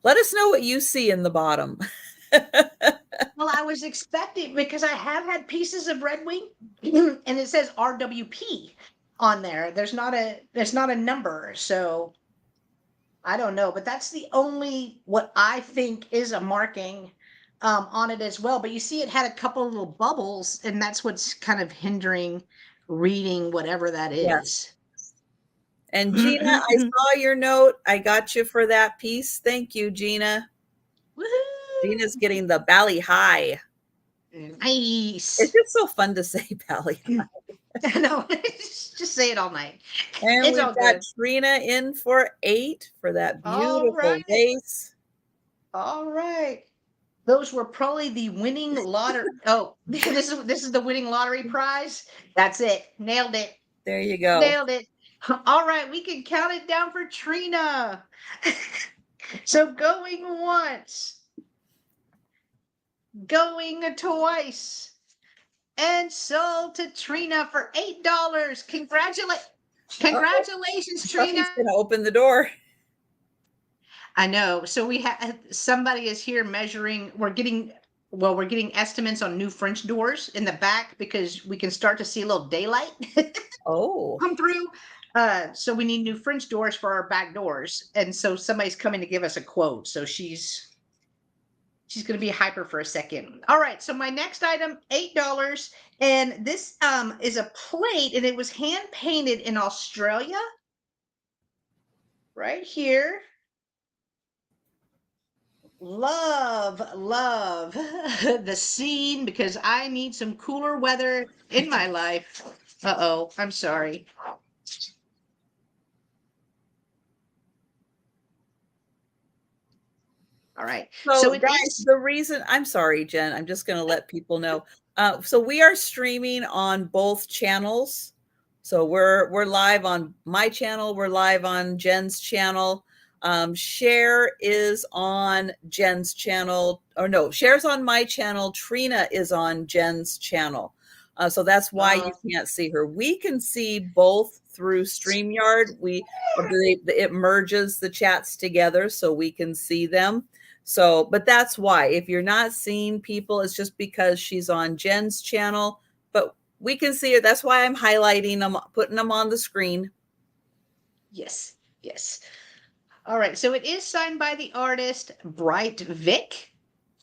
Let us know what you see in the bottom. Well, I was expecting, because I have had pieces of Red Wing and it says RWP on there. There's not a number, so I don't know, but that's the only what I think is a marking on it as well. But you see, it had a couple of little bubbles, and that's what's kind of hindering reading whatever that is. Yes. And Gina, I saw your note. I got you for that piece. Thank you, Gina. Woohoo! Gina's getting the Bally High. Nice. It's just so fun to say Bally High. No, just say it all night. And It's we've all got good. Trina in for 8 for that All beautiful right. vase. All right. Those were probably the winning lottery. Oh, this is the winning lottery prize. That's it. Nailed it. There you go. Nailed it. All right, we can count it down for Trina. So going once, going twice, and sold to Trina for $8. Congratulations, Trina. Somebody's going to open the door. I know. So we have somebody is here measuring. We're getting estimates on new French doors in the back because we can start to see a little daylight Oh, come through. So we need new French doors for our back doors, and so somebody's coming to give us a quote. So she's going to be hyper for a second. All right. So my next item, $8, and this is a plate, and it was hand painted in Australia. Right here. Love the scene because I need some cooler weather in my life. Uh-oh, I'm sorry. All right. So so it guys, is the reason I'm sorry, Jen, I'm just going to let people know. So we are streaming on both channels. So we're live on my channel. We're live on Jen's channel. Share is on Jen's channel, or no, Share's on my channel. Trina is on Jen's channel. So that's why you can't see her. We can see both through StreamYard. It merges the chats together so we can see them. So, but that's why if you're not seeing people, it's just because she's on Jen's channel, but we can see it. That's why I'm highlighting them, putting them on the screen. yes, yes. All right. So it is signed by the artist Bright Vic,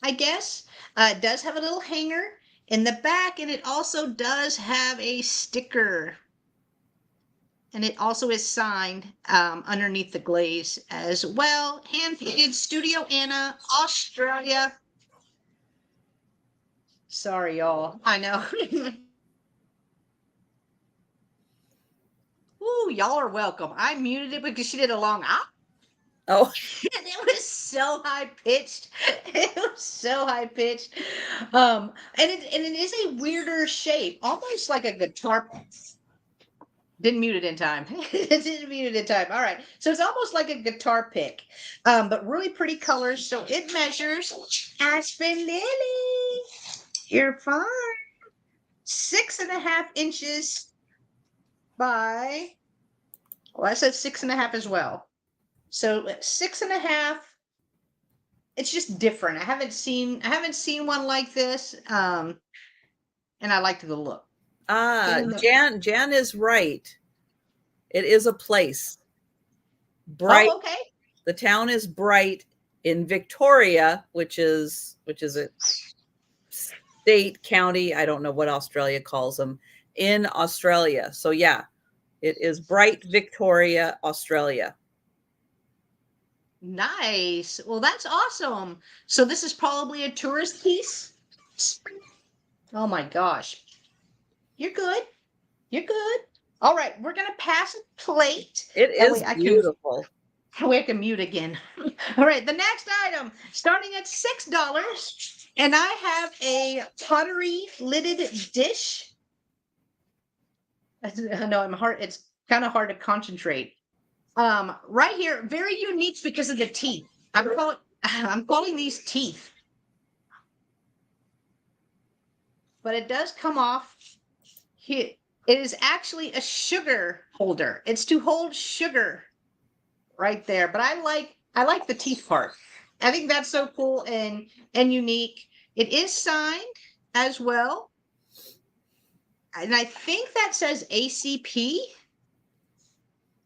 I guess. It does have a little hanger in the back, and it also does have a sticker. And it also is signed underneath the glaze as well. Hand painted Studio Anna, Australia. Sorry, y'all. I know. Ooh, y'all are welcome. I muted it because she did a long ah. Oh, And it was so high pitched. It was so high pitched. And it is a weirder shape, almost like a guitar. Didn't mute it in time. Didn't mute it in time. All right. So it's almost like a guitar pick, but really pretty colors. So it measures Aspen Lily. You're fine. 6.5 inches by, well, I said 6.5 as well. So 6.5. It's just different. I haven't seen one like this. And I liked the look. Jan is right. It is a place. Bright. Oh, okay. The town is Bright in Victoria, which is a state, county. I don't know what Australia calls them in Australia. So yeah, it is Bright, Victoria, Australia. Nice. Well, that's awesome. So this is probably a tourist piece. Oh my gosh. You're good. You're good. All right, we're gonna pass a plate. It That is way I beautiful. I can mute again. All right, the next item, starting at $6, and I have a pottery lidded dish. No, it's kind of hard to concentrate. Right here, very unique because of the teeth. I'm calling these teeth. But it does come off here. It is actually a sugar holder. It's to hold sugar right there. But I like the teeth part. I think that's so cool and unique. It is signed as well. And I think that says ACP,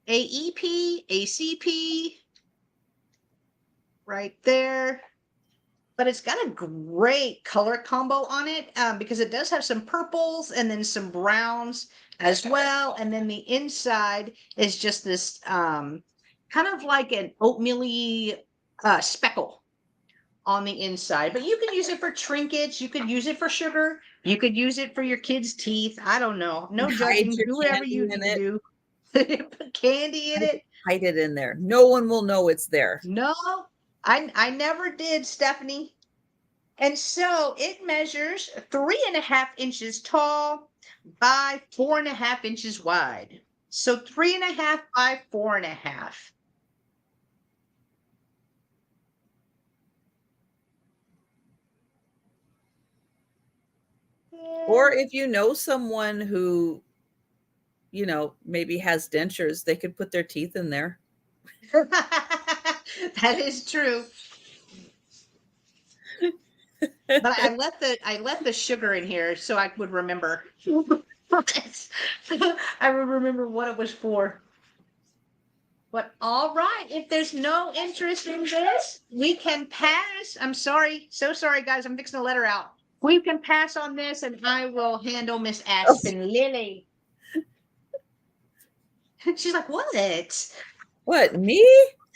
AEP, ACP right there. But it's got a great color combo on it because it does have some purples and then some browns as well. And then the inside is just this kind of like an oatmeal-y speckle on the inside. But you can use it for trinkets. You could use it for sugar. You could use it for your kids' teeth. I don't know. No Hide judging. your Do whatever you candy in need to it. do. Put candy in it. Hide it in there. No one will know it's there. No, I never did, Stephanie. And so it measures 3.5 inches tall by 4.5 inches wide. So 3.5 by 4.5. Or if you know someone who, you know, maybe has dentures, they could put their teeth in there. That is true. But I left the sugar in here so I would remember. I would remember what it was for. But all right, if there's no interest in this, we can pass. I'm sorry, so sorry, guys. I'm fixing to let her out. We can pass on this, and I will handle Miss Aspen Lily. She's like, what? What, me?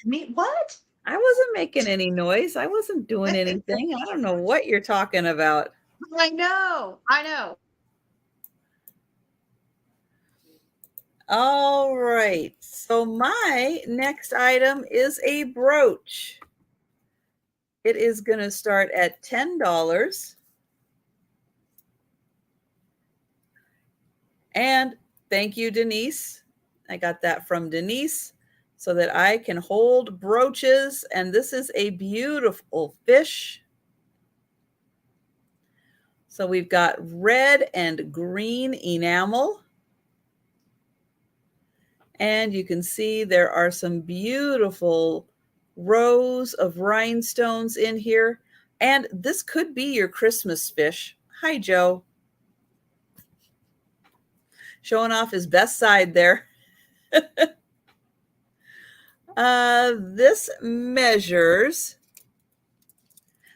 Me? What? I wasn't making any noise. I wasn't doing anything. I don't know what you're talking about. I know. I know. All right. So my next item is a brooch. It is going to start at $10. And thank you, Denise. I got that from Denise so that I can hold brooches. And this is a beautiful fish. So we've got red and green enamel. And you can see there are some beautiful rows of rhinestones in here. And this could be your Christmas fish. Hi, Joe. Showing off his best side there. This measures,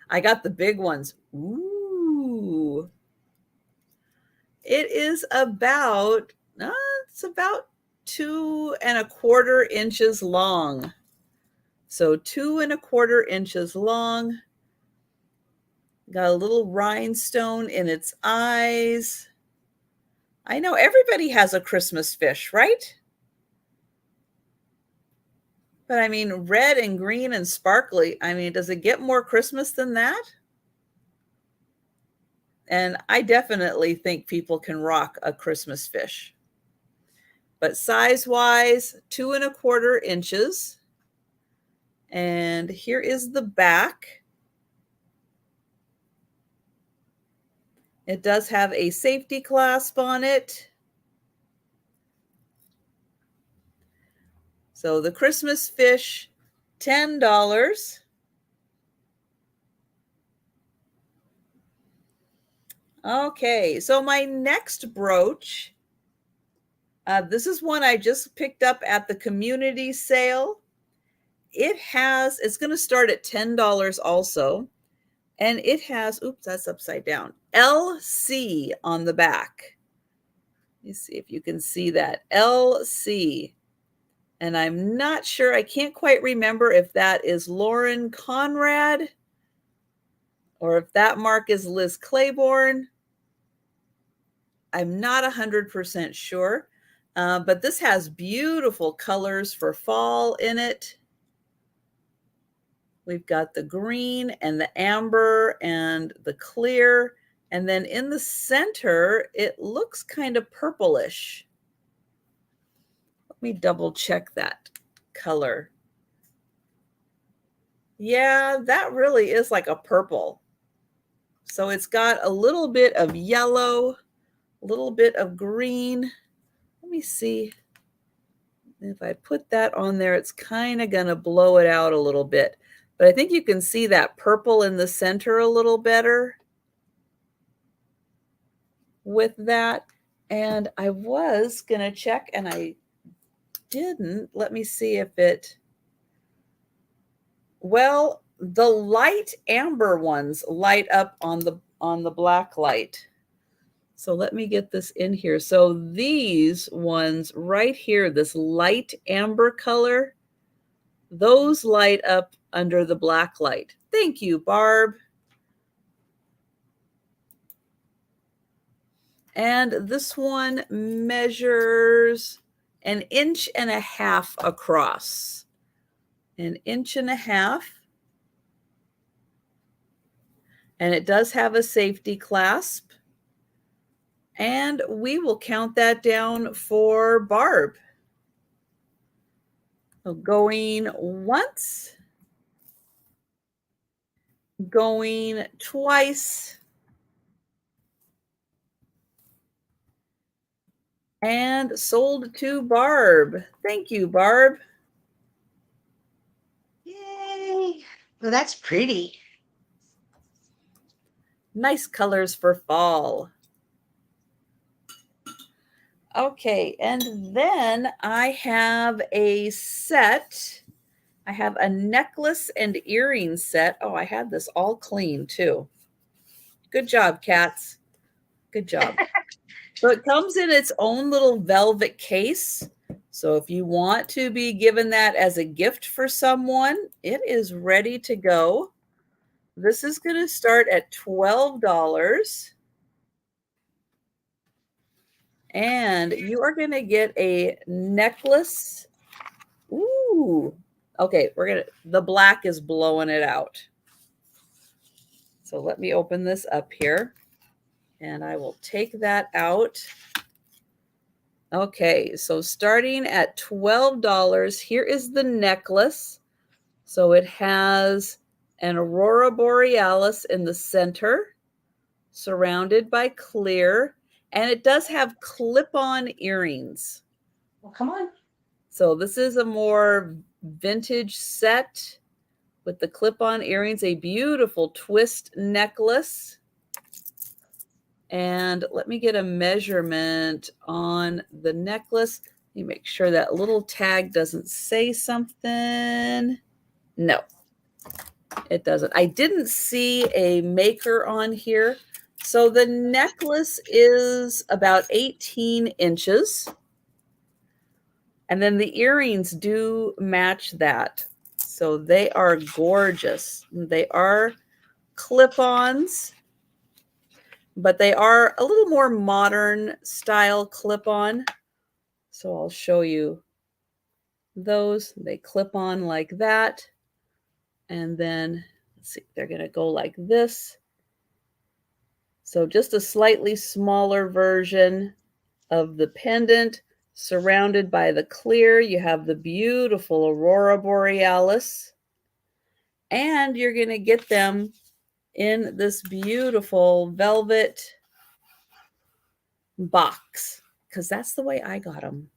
I got the big ones. Ooh. It is about, it's about 2¼ inches long. So 2¼ inches long. Got a little rhinestone in its eyes. I know everybody has a Christmas fish, right? But I mean, red and green and sparkly. I mean, does it get more Christmas than that? And I definitely think people can rock a Christmas fish. But size-wise, 2¼ inches. And here is the back. It does have a safety clasp on it. So the Christmas fish, $10. Okay, so my next brooch, this is one I just picked up at the community sale. It's going to start at $10 also. And it has, oops, that's upside down, LC on the back. Let me see if you can see that, LC. And I'm not sure, I can't quite remember if that is Lauren Conrad or if that mark is Liz Claiborne. I'm not 100% sure, but this has beautiful colors for fall in it. We've got the green and the amber and the clear. And then in the center, it looks kind of purplish. Let me double check that color. Yeah, that really is like a purple. So it's got a little bit of yellow, a little bit of green. Let me see. If I put that on there, it's kind of going to blow it out a little bit. But I think you can see that purple in the center a little better with that. And I was going to check and I didn't. Let me see if it, well, the light amber ones light up on the black light. So let me get this in here. So these ones right here, this light amber color, those light up under the black light. Thank you, Barb. And this one measures 1.5 inches across. 1.5 inches. And it does have a safety clasp. And we will count that down for Barb. So going once, going twice, and sold to Barb. Thank you, Barb. Yay. Well, that's pretty. Nice colors for fall. Okay, and then I have a set. I have a necklace and earring set. Oh, I had this all clean too. Good job, cats. Good job. So it comes in its own little velvet case. So if you want to be given that as a gift for someone, it is ready to go. This is going to start at $12. And you are going to get a necklace. Ooh. Okay, the black is blowing it out. So let me open this up here. And I will take that out. Okay, so starting at $12, here is the necklace. So it has an aurora borealis in the center, surrounded by clear, and it does have clip-on earrings. Well, come on. So this is a more vintage set with the clip-on earrings, a beautiful twist necklace. And let me get a measurement on the necklace. Let me make sure that little tag doesn't say something. No, it doesn't. I didn't see a maker on here. So the necklace is about 18 inches. And then the earrings do match that. So they are gorgeous. They are clip-ons, but they are a little more modern style clip-on. So I'll show you those. They clip on like that. And then, let's see, they're going to go like this. So just a slightly smaller version of the pendant, surrounded by the clear. You have the beautiful aurora borealis. And you're going to get them in this beautiful velvet box, because that's the way I got them.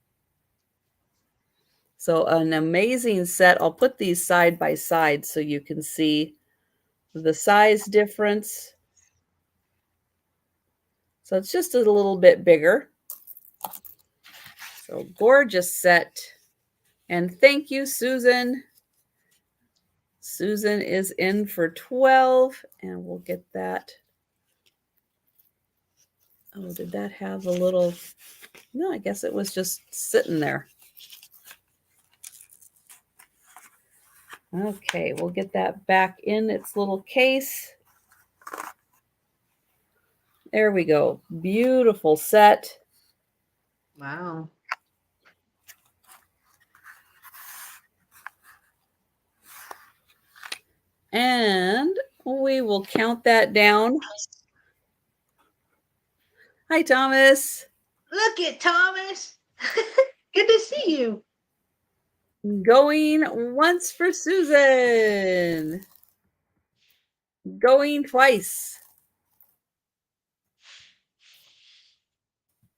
So an amazing set. I'll put these side by side so you can see the size difference. So it's just a little bit bigger. So gorgeous set. And thank you, Susan. Susan is in for 12, and we'll get that. Oh, did that have a little? No, I guess it was just sitting there. Okay, we'll get that back in its little case. There we go. Beautiful set. Wow. And we will count that down. Hi, Thomas. Look at Thomas. Good to see you. Going once for Susan. Going twice.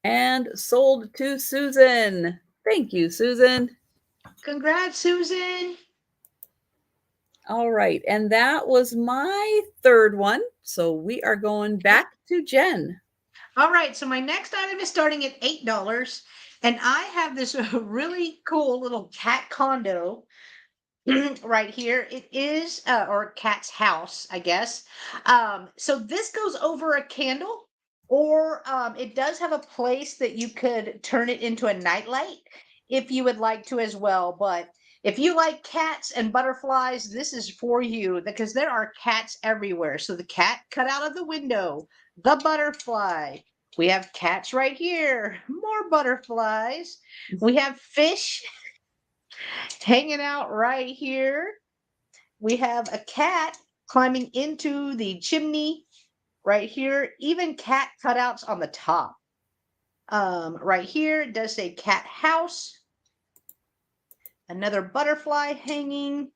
And sold to Susan. Thank you, Susan. Congrats, Susan. All right. And that was my third one. So we are going back to Jenn. All right. So my next item is starting at $8. And I have this really cool little cat condo right here. It is, or cat's house, I guess. So this goes over a candle, or it does have a place that you could turn it into a nightlight if you would like to as well. But if you like cats and butterflies, this is for you, because there are cats everywhere. So the cat cut out of the window, the butterfly, We have cats right here. More butterflies. We have fish hanging out right here. We have a cat climbing into the chimney right here. Even cat cutouts on the top. Right here, it does say cat house. Another butterfly hanging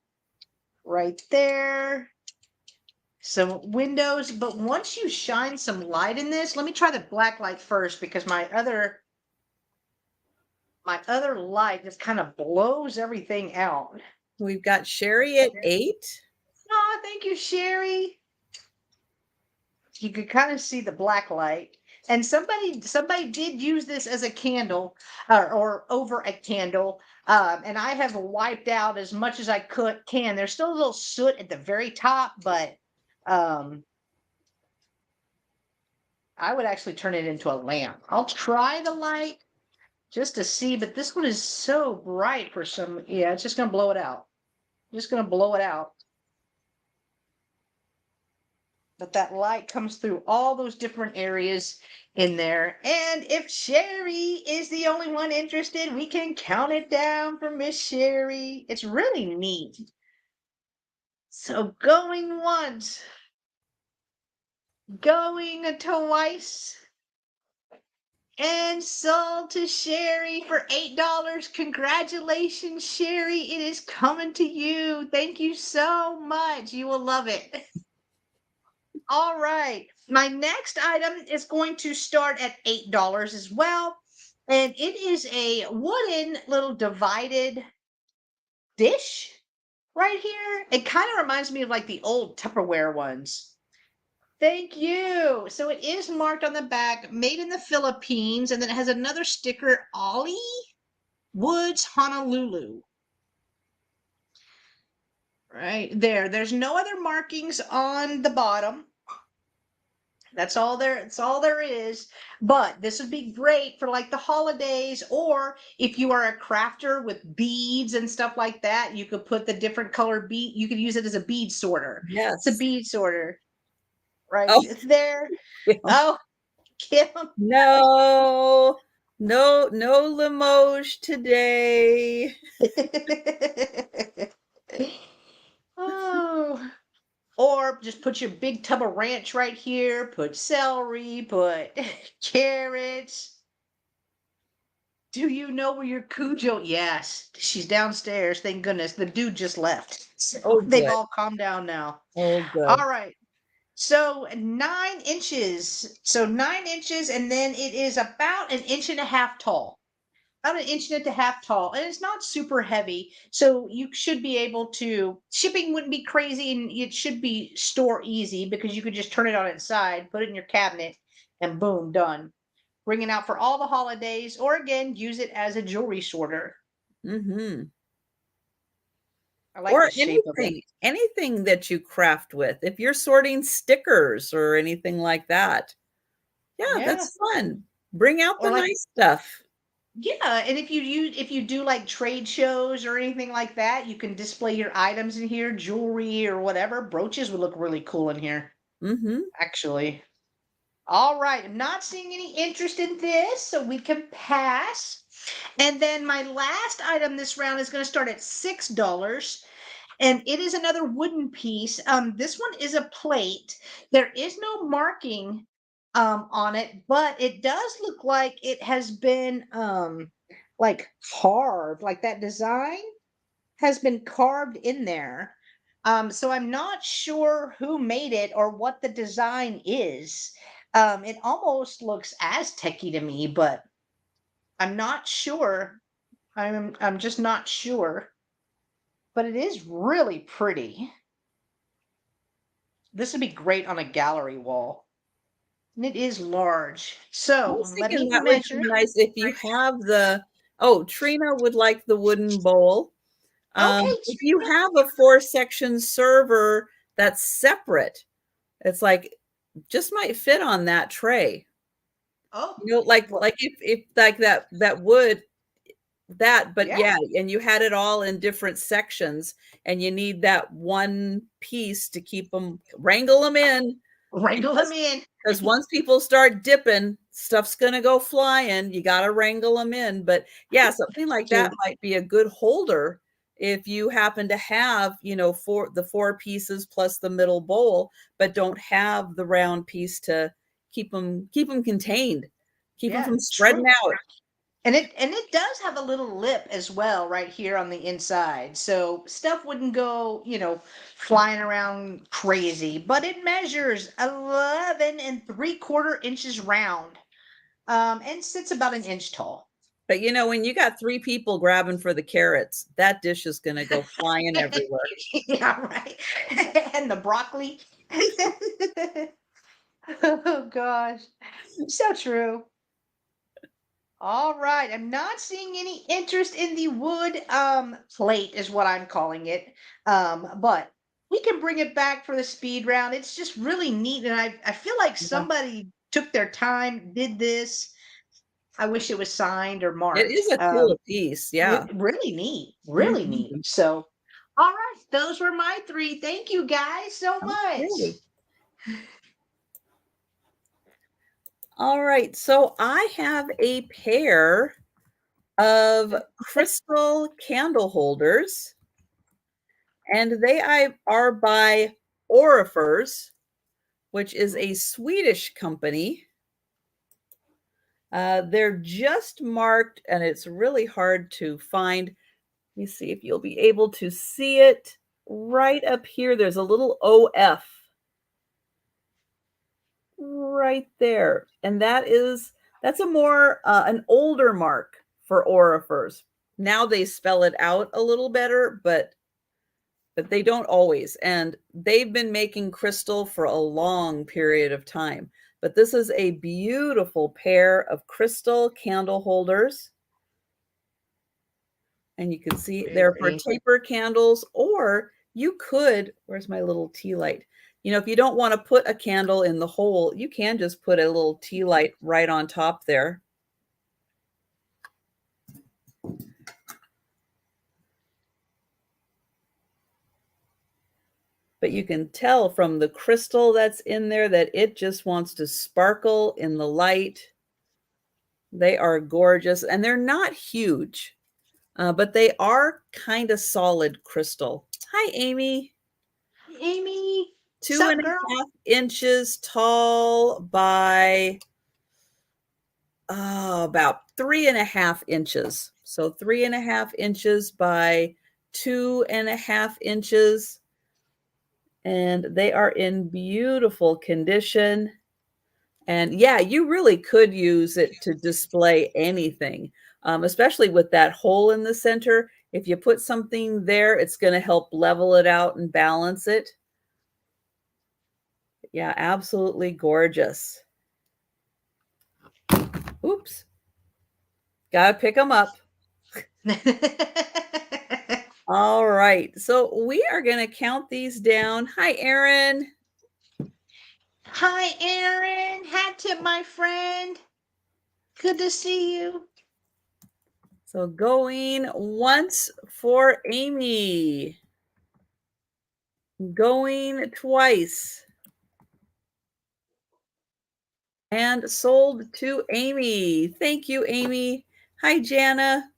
right there. Some windows, but once you shine some light in this, let me try the black light first because my other light just kind of blows everything out. We've got Sherry at 8. Oh, thank you, Sherry. You could kind of see the black light. And somebody did use this as a candle or over a candle. And I have wiped out as much as I can. There's still a little soot at the very top, but I would actually turn it into a lamp. I'll try the light just to see, but this one is so bright for some. Yeah, it's just going to blow it out. Just going to blow it out. But that light comes through all those different areas in there. And if Sherry is the only one interested, we can count it down for Miss Sherry. It's really neat. So going once, going twice, and sold to Sherry for $8. Congratulations, Sherry. It is coming to you. Thank you so much. You will love it. All right. My next item is going to start at $8 as well. And it is a wooden little divided dish right here. It kind of reminds me of like the old Tupperware ones. Thank you. So it is marked on the back, made in the Philippines, and then it has another sticker, Ollie Woods, Honolulu. Right there. There's no other markings on the bottom. That's all there is. But this would be great for like the holidays, or if you are a crafter with beads and stuff like that, you could put the different color bead. You could use it as a bead sorter. Yes. It's a bead sorter. Right. Oh. It's there. Yeah. Oh, Kim. No Limoges today. Oh. Or just put your big tub of ranch right here, put celery, put carrots. Do you know where your Cujo? Yes, she's downstairs. Thank goodness. The dude just left. Oh, they've good. all calmed down now. Oh, good. All right. So 9 inches. So 9 inches, and then it is about an inch and a half tall. About an inch and a half tall, and it's not super heavy, so you should be able to. Shipping wouldn't be crazy, and it should be store easy because you could just turn it on its side, put it in your cabinet, and boom, done. Bring it out for all the holidays, or again, use it as a jewelry sorter. Mm-hmm. I like Or the shape of it. anything that you craft with. If you're sorting stickers or anything like that, yeah. That's fun. Bring out the nice stuff. Yeah, and if you do like trade shows or anything like that, you can display your items in here, jewelry or whatever. Brooches would look really cool in here. Mm-hmm. Actually. All right, I'm not seeing any interest in this, so we can pass. And then my last item this round is going to start at $6, and it is another wooden piece. This one is a plate. There is no marking on it, but it does look like it has been like carved, like that design has been carved in there. So I'm not sure who made it or what the design is. It almost looks Aztec-y to me, but I'm not sure. I'm just not sure. But it is really pretty. This would be great on a gallery wall. And it is large. So let me measure. Would be nice if you have the. Oh, Trina would like the wooden bowl. Okay, if you have a 4-section server that's separate, it's like just might fit on that tray. Oh, you know, like if like that would that, but yeah, and you had it all in different sections, and you need that one piece to keep them, wrangle them in. Wrangle them in. Because once people start dipping, stuff's going to go flying. You got to wrangle them in. But yeah, something like that might be a good holder if you happen to have, you know, four pieces plus the middle bowl, but don't have the round piece to keep them contained, keep them from spreading out. And it does have a little lip as well right here on the inside. So stuff wouldn't go, you know, flying around crazy, but it measures 11 3/4 inches round. And sits about an inch tall. But you know, when you got 3 people grabbing for the carrots, that dish is going to go flying everywhere. Yeah, right. And the broccoli. Oh gosh. So true. All right. I'm not seeing any interest in the wood plate is what I'm calling it. But we can bring it back for the speed round. It's just really neat. And I feel like somebody took their time, did this. I wish it was signed or marked. It is a cool piece. Yeah. Really neat. Really neat. So, all right. Those were my 3. Thank you guys so much. Okay. All right. So I have a pair of crystal candle holders, and they are by Orifers, which is a Swedish company. They're just marked, and it's really hard to find. Let me see if you'll be able to see it right up here. There's a little OF right there, and that's a more an older mark for Orifers. Now they spell it out a little better, but they don't always. And they've been making crystal for a long period of time. But this is a beautiful pair of crystal candle holders. And you can see they're for taper candles, or you could, where's my little tea light? You know, if you don't want to put a candle in the hole, you can just put a little tea light right on top there. But you can tell from the crystal that's in there that it just wants to sparkle in the light. They are gorgeous, and they're not huge, but they are kind of solid crystal. Hi, Amy. Amy. 2.5 inches tall by about 3.5 inches. So 3.5 inches by 2.5 inches. And they are in beautiful condition. And yeah, you really could use it to display anything, especially with that hole in the center. If you put something there, it's going to help level it out and balance it. Yeah, absolutely gorgeous. Oops. Gotta pick them up. All right. So we are going to count these down. Hi, Erin. Hi, Erin. Hat tip, my friend. Good to see you. So going once for Amy. Going twice. And sold to Amy. Thank you, Amy. Hi, Jana.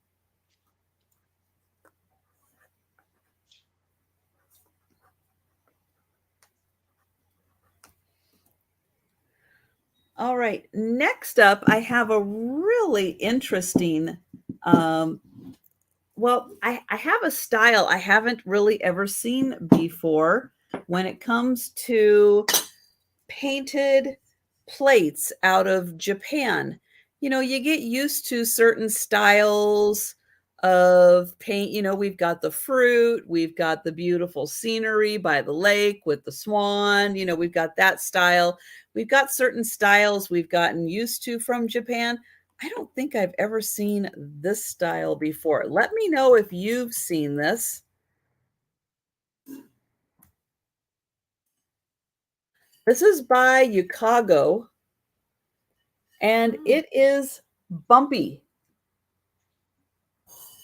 All right. Next up, I have a really interesting, well, I have a style I haven't really ever seen before when it comes to painted plates out of Japan. You know, you get used to certain styles of paint. You know, we've got the fruit, we've got the beautiful scenery by the lake with the swan. You know, we've got that style. We've got certain styles we've gotten used to from Japan. I don't think I've ever seen this style before. Let me know if you've seen this. This is by Yukago, and it is bumpy.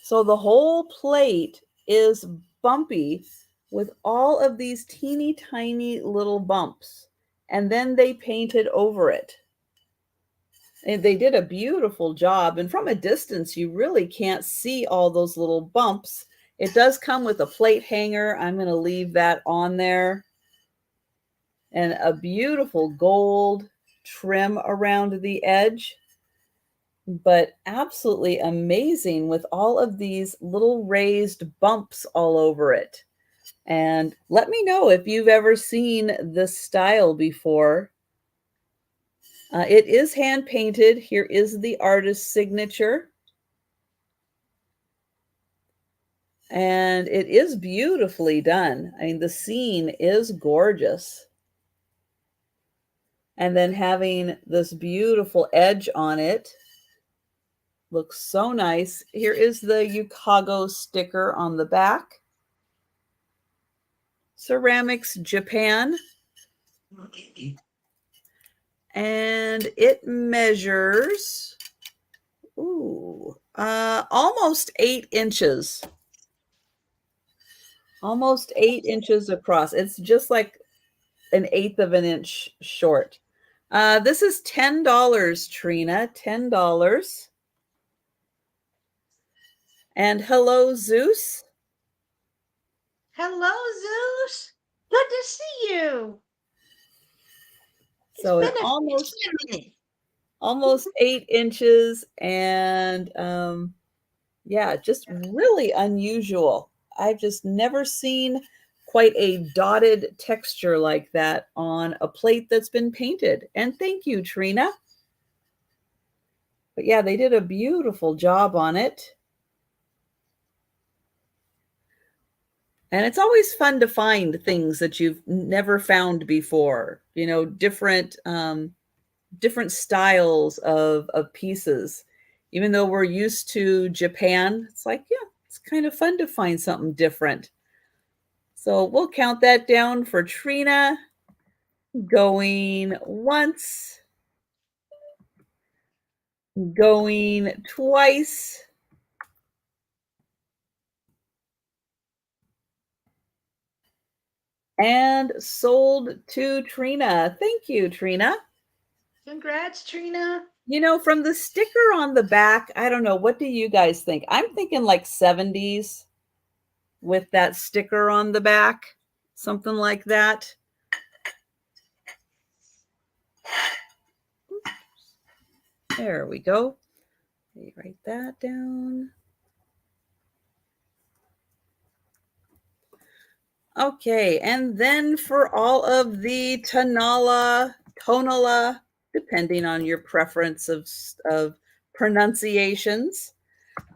So the whole plate is bumpy with all of these teeny tiny little bumps, and then they painted over it. And they did a beautiful job. And from a distance, you really can't see all those little bumps. It does come with a plate hanger. I'm going to leave that on there. And a beautiful gold trim around the edge. But absolutely amazing with all of these little raised bumps all over it. And let me know if you've ever seen this style before. It is hand painted. Here is the artist's signature. And it is beautifully done. I mean, the scene is gorgeous. And then having this beautiful edge on it looks so nice. Here is the Yukago sticker on the back. Ceramics Japan. And it measures almost 8 inches. Almost 8 inches across. It's just like an eighth of an inch short. This is $10, Trina. $10. And hello, Zeus. Hello, Zeus. Good to see you. So it's almost 8 inches, and yeah, just really unusual. I've just never seen quite a dotted texture like that on a plate that's been painted. And thank you, Trina. But yeah, they did a beautiful job on it. And it's always fun to find things that you've never found before, you know, different styles of pieces. Even though we're used to Japan, it's like, yeah, it's kind of fun to find something different. So we'll count that down for Trina. Going once, going twice, and sold to Trina. Thank you, Trina. Congrats, Trina. You know, from the sticker on the back, I don't know. What do you guys think? I'm thinking like 70s with that sticker on the back, something like that. There we go. Let me write that down. Okay, and then for all of the tonala, depending on your preference of pronunciations,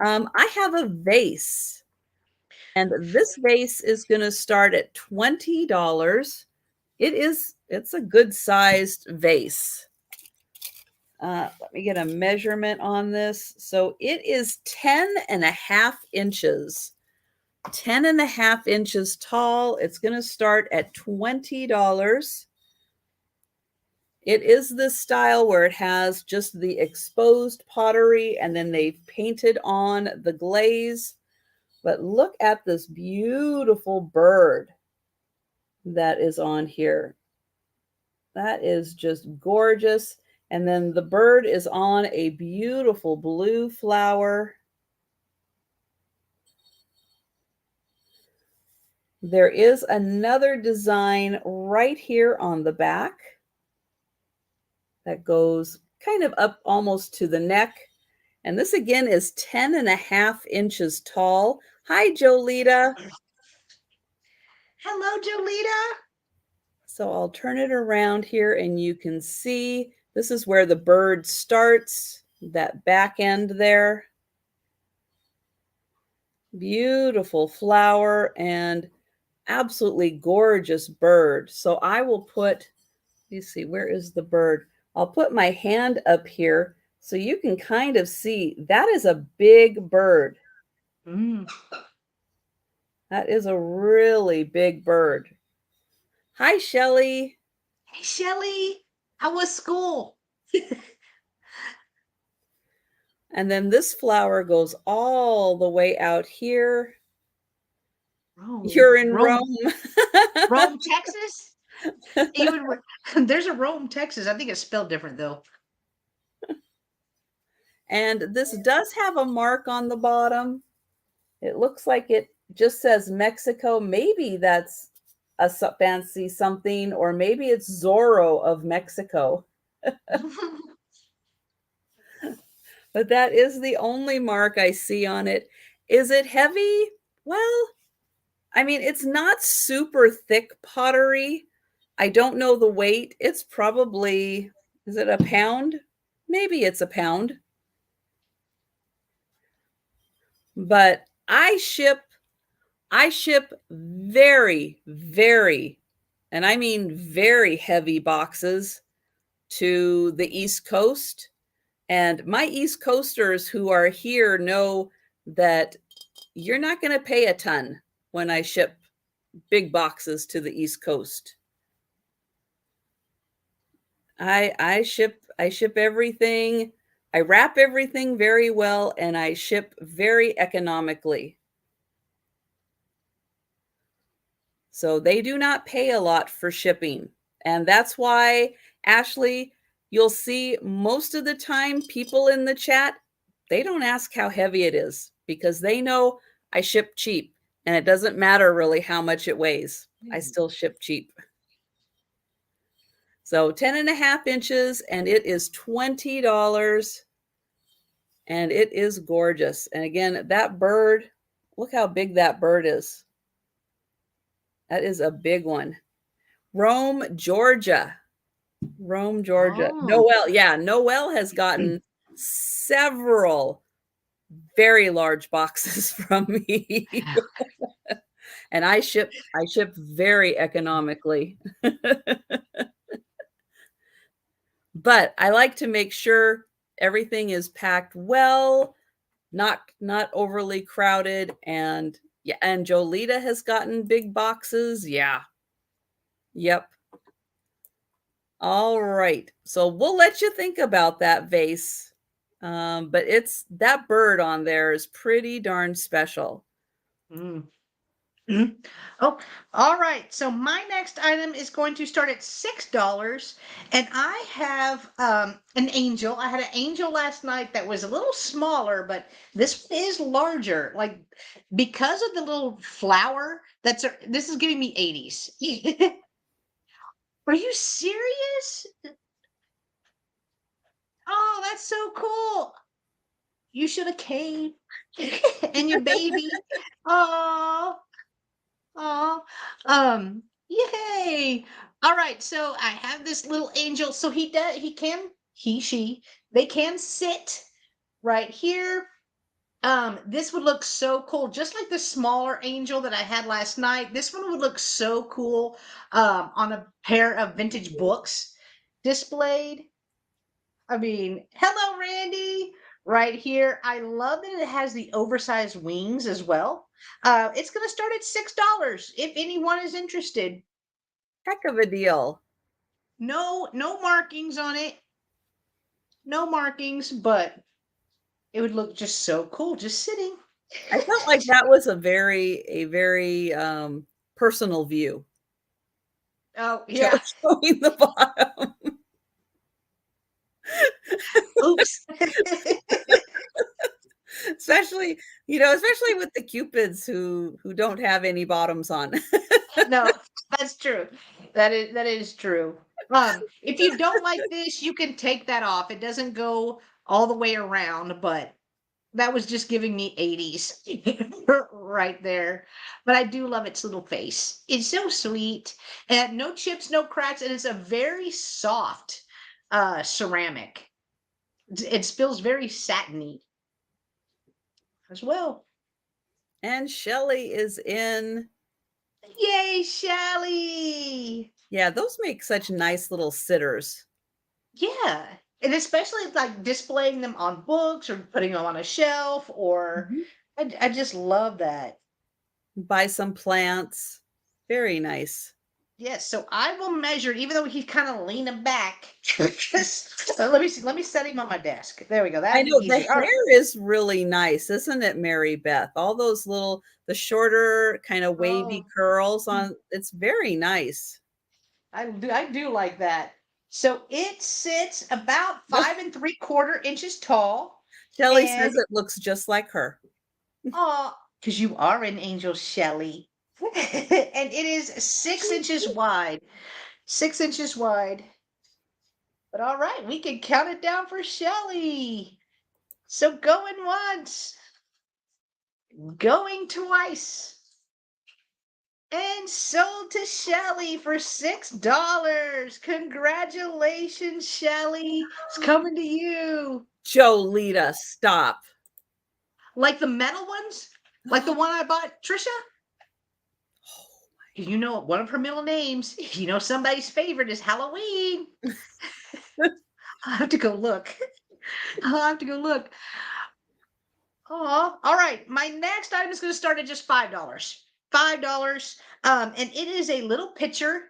I have a vase. And this vase is going to start at $20. It's a good sized vase. Let me get a measurement on this. So it is 10.5 inches. 10.5 inches tall. It's going to start at $20. It is this style where it has just the exposed pottery and then they've painted on the glaze. But look at this beautiful bird that is on here. That is just gorgeous. And then the bird is on a beautiful blue flower. There is another design right here on the back that goes kind of up almost to the neck. And this again is 10.5 inches tall. Hi, Jolita. Hello, Jolita. So I'll turn it around here and you can see this is where the bird starts, that back end there. Beautiful flower and absolutely gorgeous bird. So I will put, you see, where is the bird? I'll put my hand up here so you can kind of see that is a big bird. That is a really big bird. Hi, Shelly. Hey, Shelly. How was school? And then this flower goes all the way out here. Rome. You're in Rome. Rome, Texas? There's a Rome, Texas. I think it's spelled different, though. And this does have a mark on the bottom. It looks like it just says Mexico. Maybe that's a fancy something, or maybe it's Zorro of Mexico. But that is the only mark I see on it. Is it heavy? Well, I mean, it's not super thick pottery. I don't know the weight. It's probably, is it a pound? Maybe it's a pound. But I ship very, very, and I mean very heavy boxes to the East Coast. And my East Coasters who are here know that you're not going to pay a ton when I ship big boxes to the East Coast. I ship everything. I wrap everything very well, and I ship very economically. So they do not pay a lot for shipping. And that's why, Ashley, you'll see most of the time people in the chat, they don't ask how heavy it is because they know I ship cheap and it doesn't matter really how much it weighs. I still ship cheap. So 10.5 inches, and it is $20. And it is gorgeous. And again, that bird, look how big that bird is. That is a big one. Rome, Georgia. Rome, Georgia. Oh. Noel, yeah, Noel has gotten several very large boxes from me. And I ship very economically. But I like to make sure everything is packed well, not overly crowded. And yeah, and Jolita has gotten big boxes. Yeah. Yep. All right. So we'll let you think about that vase. But it's that bird on there is pretty darn special. Oh, all right. So my next item is going to start at $6, and I have an angel. I had an angel last night that was a little smaller, but this one is larger. Like because of the little flower. This is giving me 80s. Are you serious? Oh, that's so cool. You should have came. And your baby. Oh. Oh, yay. All right, so I have this little angel. So she, they can sit right here. This would look so cool, just like the smaller angel that I had last night. This one would look so cool on a pair of vintage books displayed. I mean, hello, Randy, right here. I love that it has the oversized wings as well. It's going to start at $6 if anyone is interested. Heck of a deal. No markings on it. No markings, but it would look just so cool just sitting. I felt like that was a very personal view. Oh, yeah. Showing the bottom. Oops. especially with the cupids who don't have any bottoms on. No, that's true. That is true. If you don't like this, you can take that off. It doesn't go all the way around, but that was just giving me 80s right there. But I do love its little face. It's so sweet. And no chips, no cracks, and it's a very soft ceramic. It feels very satiny as well. And Shelly is in. Yay, Shelly! Yeah, those make such nice little sitters. Yeah. And especially like displaying them on books or putting them on a shelf, or I just love that. Buy some plants. Very nice. Yes, so I will measure, even though he's kind of leaning back. Let me see. Let me set him on my desk. There we go. I know the easy. hair is really nice, isn't it, Mary Beth? All those the shorter kind of wavy curls on. It's very nice. I do like that. So it sits about 5 3/4 inches tall. Shelly And says it looks just like her. oh, because you are an angel, Shelly. And it is 6 inches wide. 6 inches wide. But all right, we can count it down for Shelly. So going once, going twice, and sold to Shelly for $6. Congratulations, Shelly. It's coming to you. Jolita, stop. Like the metal ones? Like the one I bought, Trisha? You know, one of her middle names, you know, somebody's favorite is Halloween. I'll have to go look. I'll have to go look. Oh, all right. My next item is going to start at just $5. $5. And it is a little pitcher,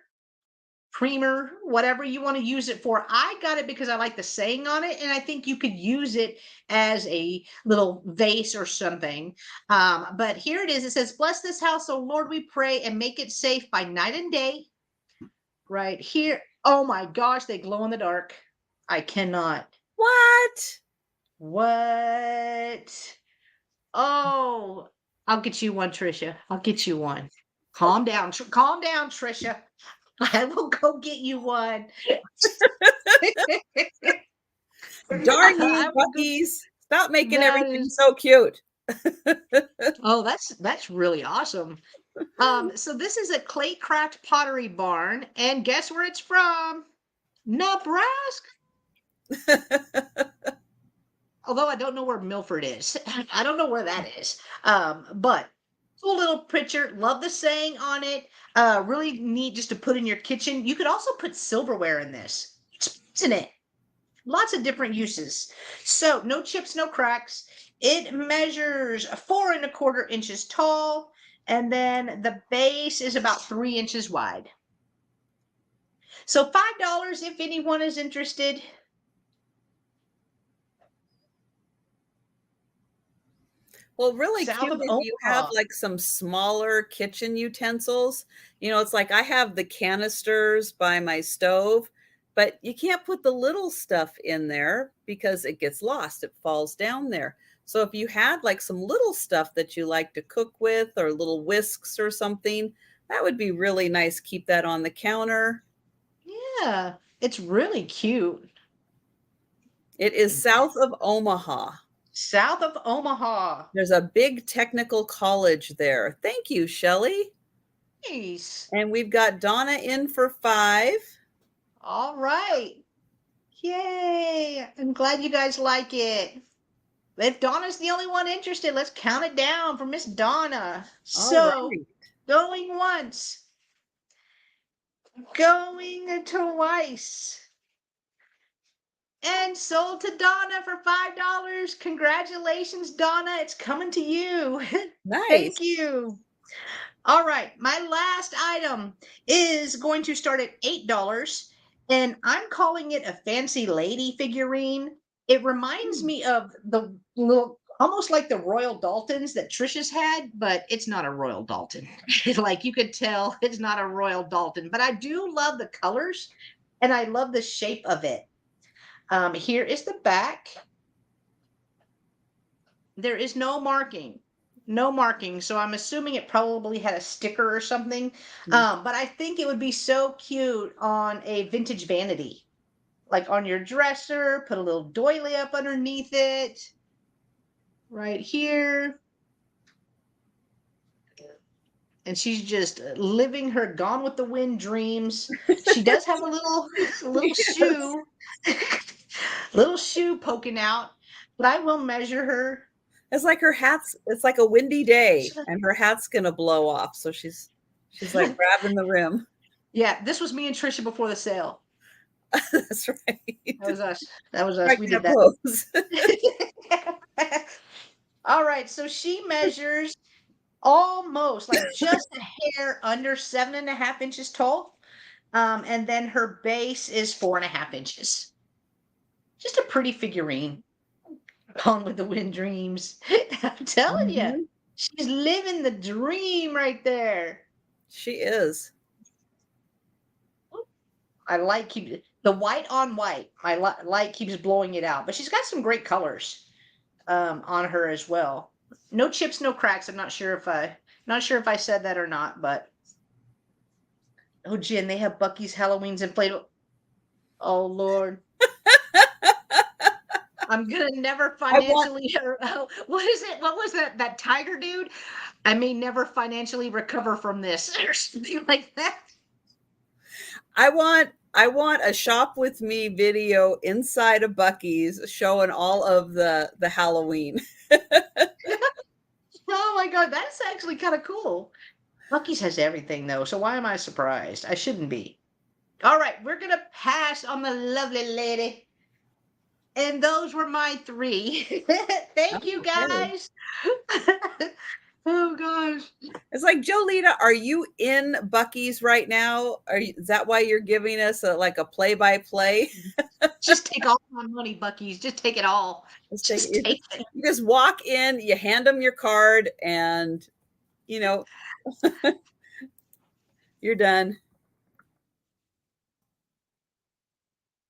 creamer, whatever you want to use it for. I got it because I like the saying on it, and I think you could use it as a little vase or something. But here it is. It says, "Bless this house, O Lord, we pray, and make it safe by night and day." Right here. Oh my gosh, they glow in the dark. I cannot. What? What? Oh, I'll get you one, Trisha. I'll get you one. Calm down. Calm down, Trisha. I will go get you one. Darn I you, will go- Buckies. Stop making That everything is so cute. oh, that's really awesome. So this is a clay craft pottery barn, and guess where it's from? Nebraska. Although I don't know where Milford is. I don't know where that is. But cool little picture. Love the saying on it. Really neat just to put in your kitchen. You could also put silverware in this. Isn't it? Lots of different uses. So no chips, no cracks. It measures 4¼ inches tall, and then the base is about 3 inches wide. So $5 if anyone is interested. Well, really South cute of if you have Omaha. like some smaller kitchen utensils. You know, it's like I have the canisters by my stove, but you can't put the little stuff in there because it gets lost. It falls down there. So if you had like some little stuff that you like to cook with or little whisks or something, that would be really nice. Keep that on the counter. Yeah, it's really cute. It is south of Omaha. South of Omaha. There's a big technical college there. Thank you, Shelley. Nice. And we've got Donna in for 5. All right. Yay. I'm glad you guys like it. If Donna's the only one interested, let's count it down for Miss Donna. All So, right. going once, going twice, and sold to Donna for $5. Congratulations, Donna. It's coming to you. Nice. Thank you. All right, my last item is going to start at $8, and I'm calling it a fancy lady figurine. It reminds me of the little, almost like the Royal Daltons that Trisha's had, but it's not a Royal Dalton. Like you could tell, it's not a Royal Dalton, but I do love the colors and I love the shape of it. Here is the back. There is no marking. No marking. So I'm assuming it probably had a sticker or something. But I think it would be so cute on a vintage vanity. Like on your dresser, put a little doily up underneath it. Right here. And she's just living her Gone with the Wind dreams. She does have a little Yes. shoe. Little shoe poking out. But I will measure her. It's like her hat's, it's like a windy day and her hat's gonna blow off. So she's like grabbing the rim. Yeah, this was me and Trisha before the sale. That's right. That was us. That was us. Right, We that did that. pose. All right. So she measures almost like just a hair under 7½ inches tall. And then her base is 4½ inches. Just a pretty figurine. Gone with the Wind dreams. I'm telling you, Mhm. she's living the dream right there. She is. I like the white on white. My light keeps blowing it out, but she's got some great colors. on her as well. No chips, no cracks. I'm not sure if I said that or not, but oh, Jen, they have Bucky's Halloween's inflatable. Oh Lord. I'm gonna never I want financially. What is it? What was that tiger dude? I may never financially recover from this or something like that. I want a shop with me video inside of Bucky's showing all of the Halloween. Oh my God, that's actually kind of cool. Bucky's has everything though, so why am I surprised? I shouldn't be. All right, we're gonna pass on the lovely lady. And those were my three. Thank you Okay. guys. Oh gosh. It's like, Jolita, are you in Bucky's right now? Is that why you're giving us like a play-by-play? Just take all my money, Bucky's. Just take it all. Just take it. You just walk in, you hand them your card, and you know, you're done.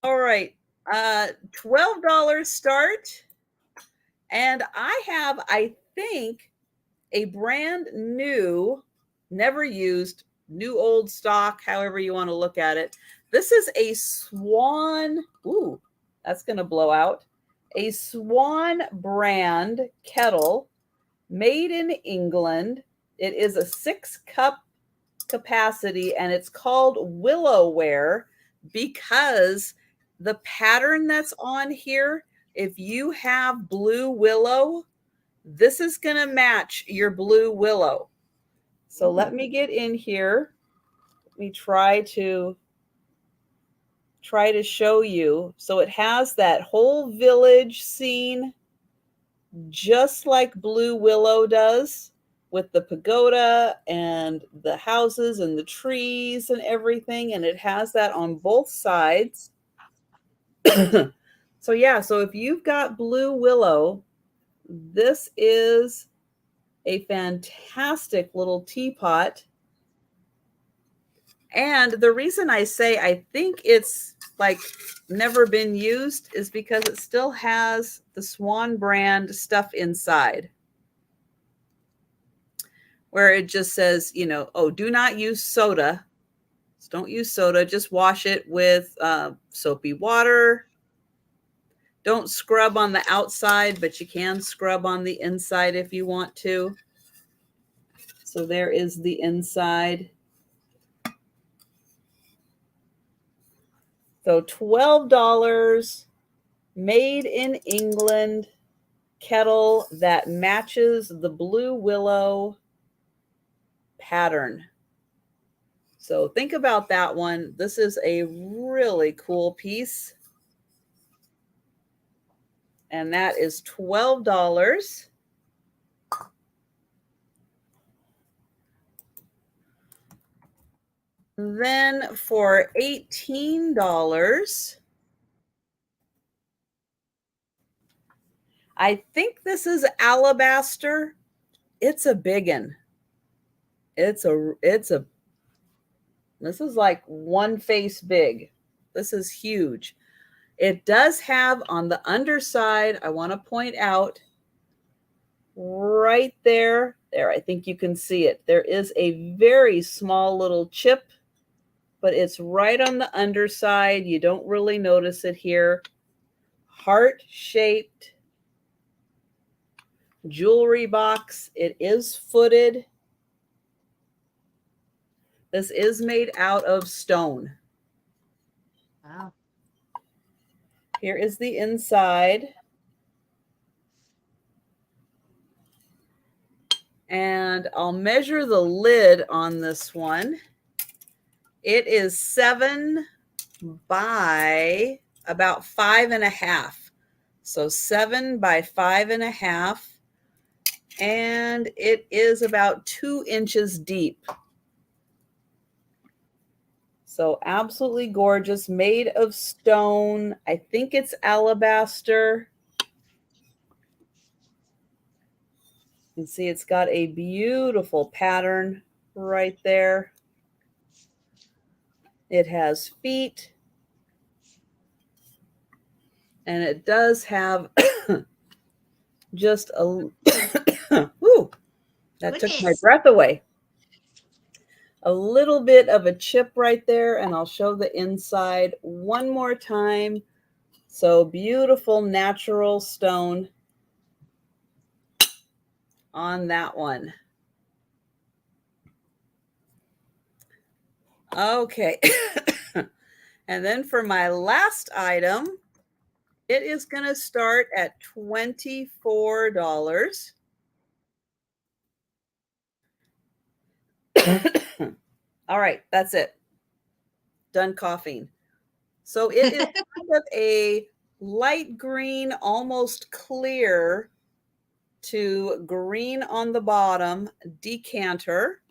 All right. $12 start. And I have, I think, a brand new, never used, new old stock, however you want to look at it. This is a Swan. Ooh, that's going to blow out. A Swan brand kettle made in England. It is a 6-cup capacity, and it's called Willowware because the pattern that's on here, if you have blue willow, this is going to match your blue willow. So let me get in here. Let me try to show you. So it has that whole village scene just like blue willow does, with the pagoda and the houses and the trees and everything. And it has that on both sides. So yeah, so if you've got blue willow, this is a fantastic little teapot. And the reason I say I think it's like never been used is because it still has the Swan brand stuff inside, where it just says, you know, oh, do not use soda. So don't use soda. Just wash it with soapy water. Don't scrub on the outside, but you can scrub on the inside if you want to. So there is the inside. So $12, made in England kettle that matches the blue willow pattern. So think about that one. This is a really cool piece. And that is $12. Then for $18, I think this is alabaster. It's a biggin. This is like one face big. This is huge. It does have on the underside, I want to point out right there, I think you can see it. There is a very small little chip, but it's right on the underside. You don't really notice it here. Heart-shaped jewelry box. It is footed. This is made out of stone. Wow. Here is the inside. And I'll measure the lid on this one. It is 7 by about 5.5. So 7 by 5.5. And it is about 2 inches deep. So absolutely gorgeous, made of stone. I think it's alabaster. You can see it's got a beautiful pattern right there. It has feet. And it does have just a whew, that took my Goodness. breath away. A little bit of a chip right there, and I'll show the inside one more time. So beautiful natural stone on that one. Okay. And then for my last item, it is going to start at $24. All right, that's it. Done coughing. So it is kind of a light green, almost clear to green on the bottom decanter.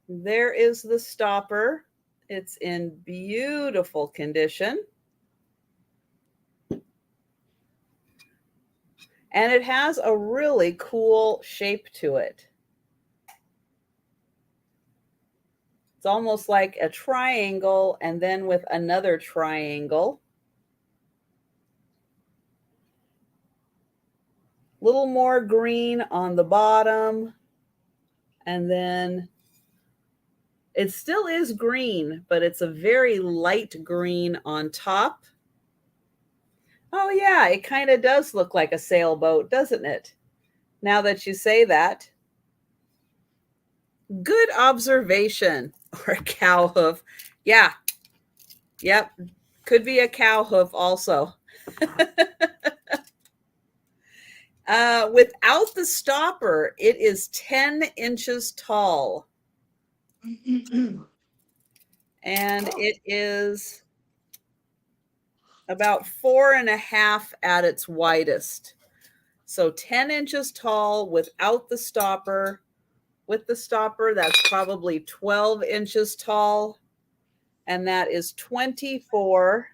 There is the stopper. It's in beautiful condition. And it has a really cool shape to it. It's almost like a triangle and then with another triangle. A little more green on the bottom. And then it still is green, but it's a very light green on top. Oh yeah, it kind of does look like a sailboat, doesn't it? Now that you say that. Good observation. Or a cow hoof. Yeah. Yep. Could be a cow hoof also. Without the stopper, it is 10 inches tall. And it is about 4.5 at its widest. So 10 inches tall without the stopper. With the stopper, that's probably 12 inches tall. And that is 24.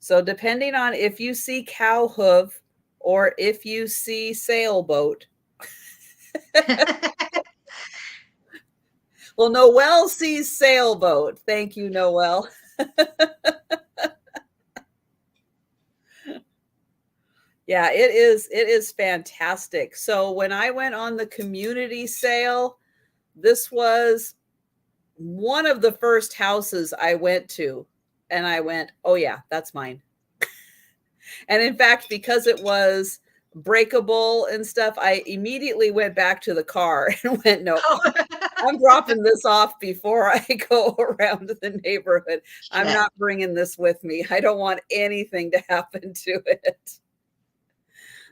So depending on if you see cow hoof or if you see sailboat. Well, Noelle sees sailboat. Thank you, Noelle. Yeah, it is fantastic. So when I went on the community sale, this was one of the first houses I went to, and I went, oh yeah, that's mine. And in fact, because it was breakable and stuff, I immediately went back to the car and went, no, I'm dropping this off before I go around the neighborhood. I'm not bringing this with me. I don't want anything to happen to it.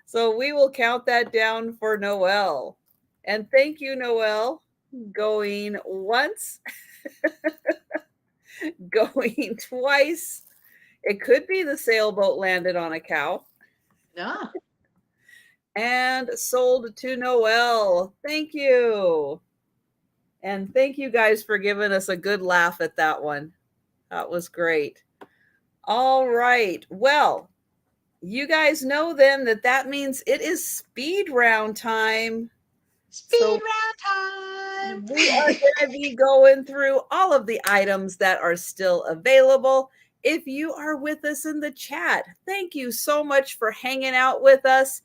So we will count that down for Noelle. And thank you, Noelle. Going once, going twice. It could be the sailboat landed on a cow. No. And sold to Noelle. Thank you. And thank you guys for giving us a good laugh at that one. That was great. All right. Well, you guys know then that means it is speed round time. Speed round time. We are going to be going through all of the items that are still available. If you are with us in the chat, thank you so much for hanging out with us.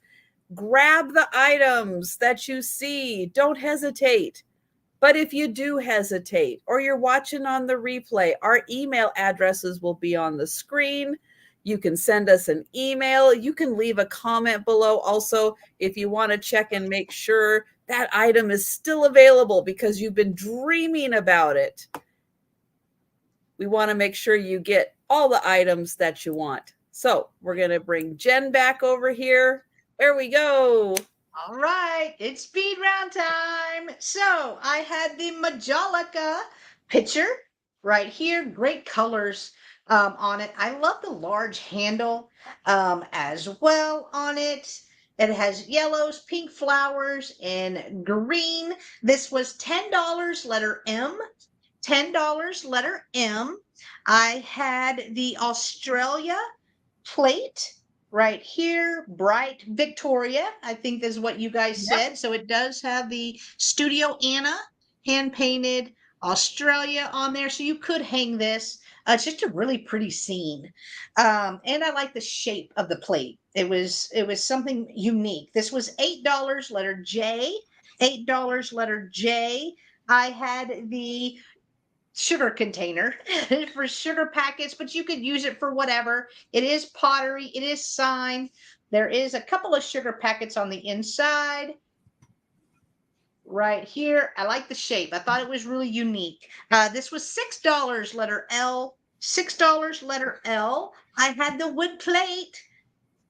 Grab the items that you see. Don't hesitate. But if you do hesitate or you're watching on the replay, our email addresses will be on the screen. You can send us an email. You can leave a comment below also if you want to check and make sure that item is still available because you've been dreaming about it. We want to make sure you get all the items that you want. So we're going to bring Jenn back over here. There we go. All right, it's speed round time. So I had the Majolica picture right here. Great colors on it. I love the large handle as well on it. It has yellows, pink flowers, and green. This was $10, letter M. $10, letter M. I had the Australia plate right here, bright Victoria. I think this is what you guys said. So it does have the Studio Anna hand painted Australia on there. So you could hang this It's just a really pretty scene. And I like the shape of the plate. It was something unique. This was $8, letter J. $8, letter J. I had the sugar container for sugar packets, but you could use it for whatever. It is pottery, it is signed. There is a couple of sugar packets on the inside right here. I like the shape. I thought it was really unique. This was $6, letter L. $6, letter L. I had the wood plate.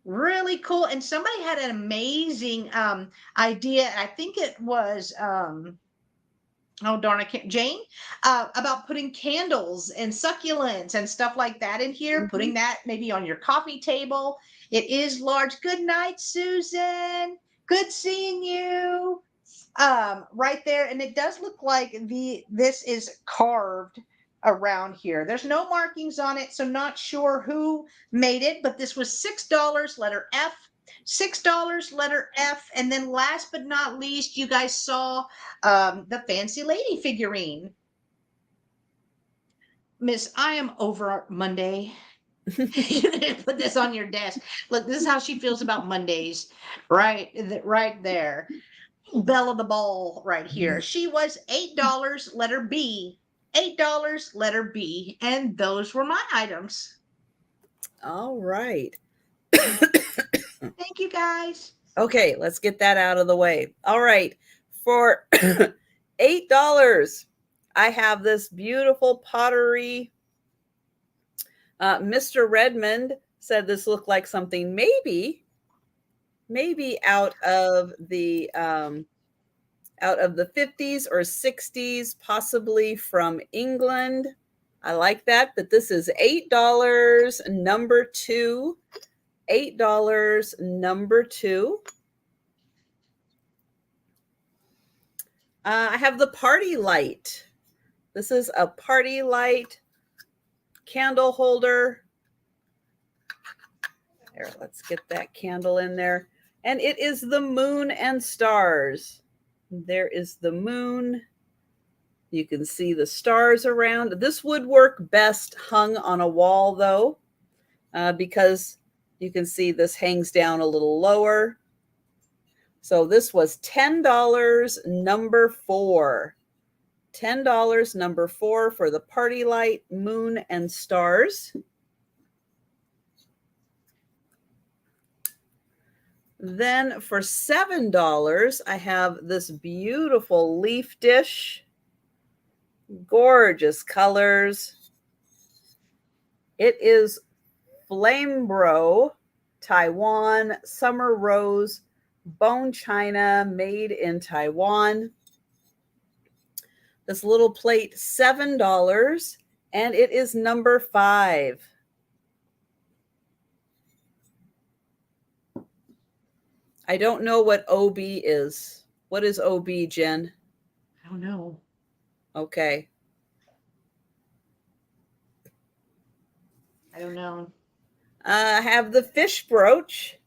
Really cool. And somebody had an amazing idea. I think it was oh darn, I can't, Jane, about putting candles and succulents and stuff like that in here, putting that maybe on your coffee table. It is large. Good night, Susan. Good seeing you. Right there. And it does look like this is carved around here. There's no markings on it, so not sure who made it, but this was $6, letter F. $6, letter F. And then last but not least, you guys saw the fancy lady figurine. Miss, I am over Monday. Put this on your desk. Look, this is how she feels about Mondays. Right there. Belle of the ball right here. She was $8, letter B. $8, letter B. And those were my items. All right. Thank you, guys. Okay, let's get that out of the way. All right. For $8, I have this beautiful pottery. Mr. Redmond said this looked like something maybe out of the 50s or 60s, possibly from England. I like that, but this is $8, number 2. $8, number 2. I have the party light. This is a party light candle holder. There, let's get that candle in there. And it is the moon and stars. There is the moon. You can see the stars around. This would work best hung on a wall, though, because you can see this hangs down a little lower. So this was $10, number 4. $10, number 4 for the party light, moon, and stars. Then for $7, I have this beautiful leaf dish. Gorgeous colors. It is Flambro, Taiwan, Summer Rose, bone china, made in Taiwan. This little plate, $7, and it is number 5. I don't know what OB is. What is OB, Jen? I don't know. Okay. I don't know. I have the fish brooch.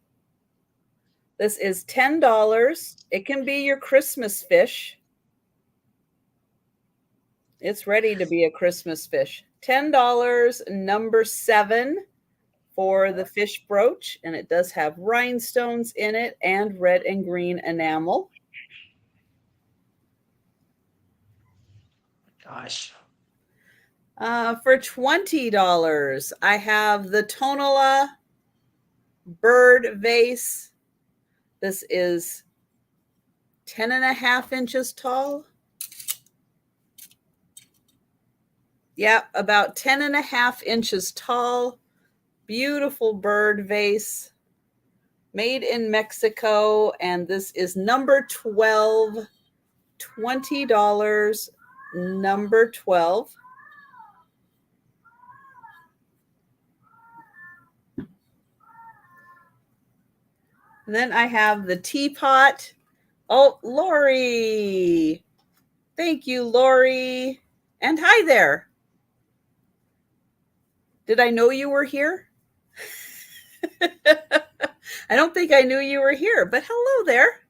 This is $10. It can be your Christmas fish. It's ready to be a Christmas fish. $10, number 7 for the fish brooch. And it does have rhinestones in it and red and green enamel. Gosh. For $20, I have the Tonala bird vase. This is 10.5 inches tall. Yeah, about 10.5 inches tall. Beautiful bird vase. Made in Mexico. And this is number 12. $20, number 12. Then I have the teapot. Oh, Lori. Thank you, Lori. And hi there. Did I know you were here? I don't think I knew you were here, but hello there.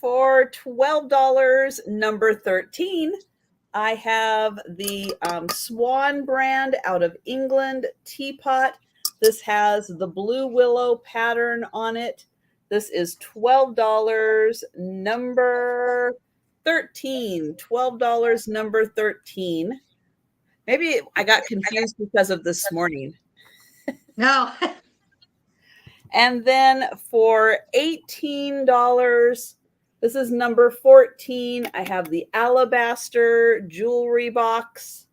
For $12, number 13. I have the Swan brand out of England teapot. This has the blue willow pattern on it. This is $12, number 13. $12, number 13. Maybe I got confused because of this morning. No. And then for $18, this is number 14. I have the alabaster jewelry box.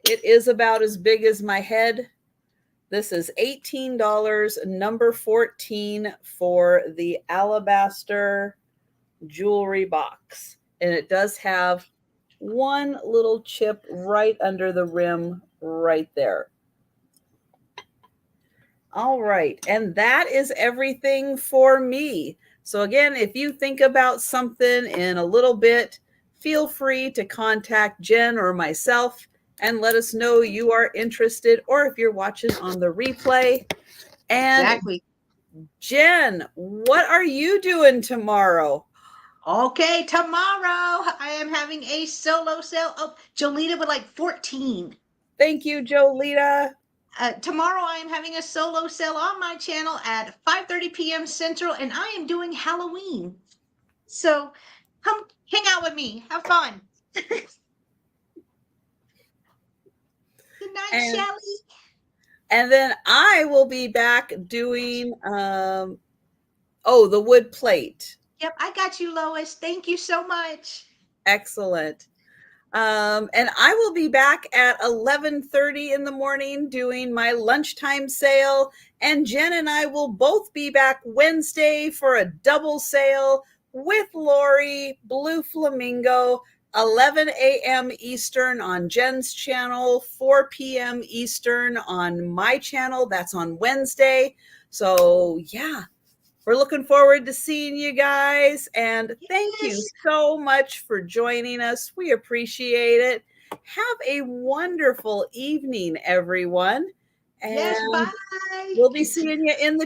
It is about as big as my head. This is $18, number 14 for the alabaster jewelry box. And it does have one little chip right under the rim right there. All right. And that is everything for me. So again, if you think about something in a little bit, feel free to contact Jen or myself and let us know you are interested, or if you're watching on the replay. And Exactly. Jen, what are you doing tomorrow? Okay, tomorrow I am having a solo sale. Oh, Jolita would like 14. Thank you, Jolita. Tomorrow I am having a solo sale on my channel at 5:30 p.m. Central, and I am doing Halloween. So come hang out with me. Have fun. Good night, Shelly. And then I will be back doing the wood plate. Yep, I got you, Lois. Thank you so much. Excellent. And I will be back at 11:30 in the morning doing my lunchtime sale. And Jen and I will both be back Wednesday for a double sale with Lori, Blue Flamingo, 11 a.m. Eastern on Jen's channel, 4 p.m. Eastern on my channel. That's on Wednesday. So yeah, we're looking forward to seeing you guys. And thank you so much for joining us. We appreciate it. Have a wonderful evening, everyone. And yes, bye. We'll be seeing you in the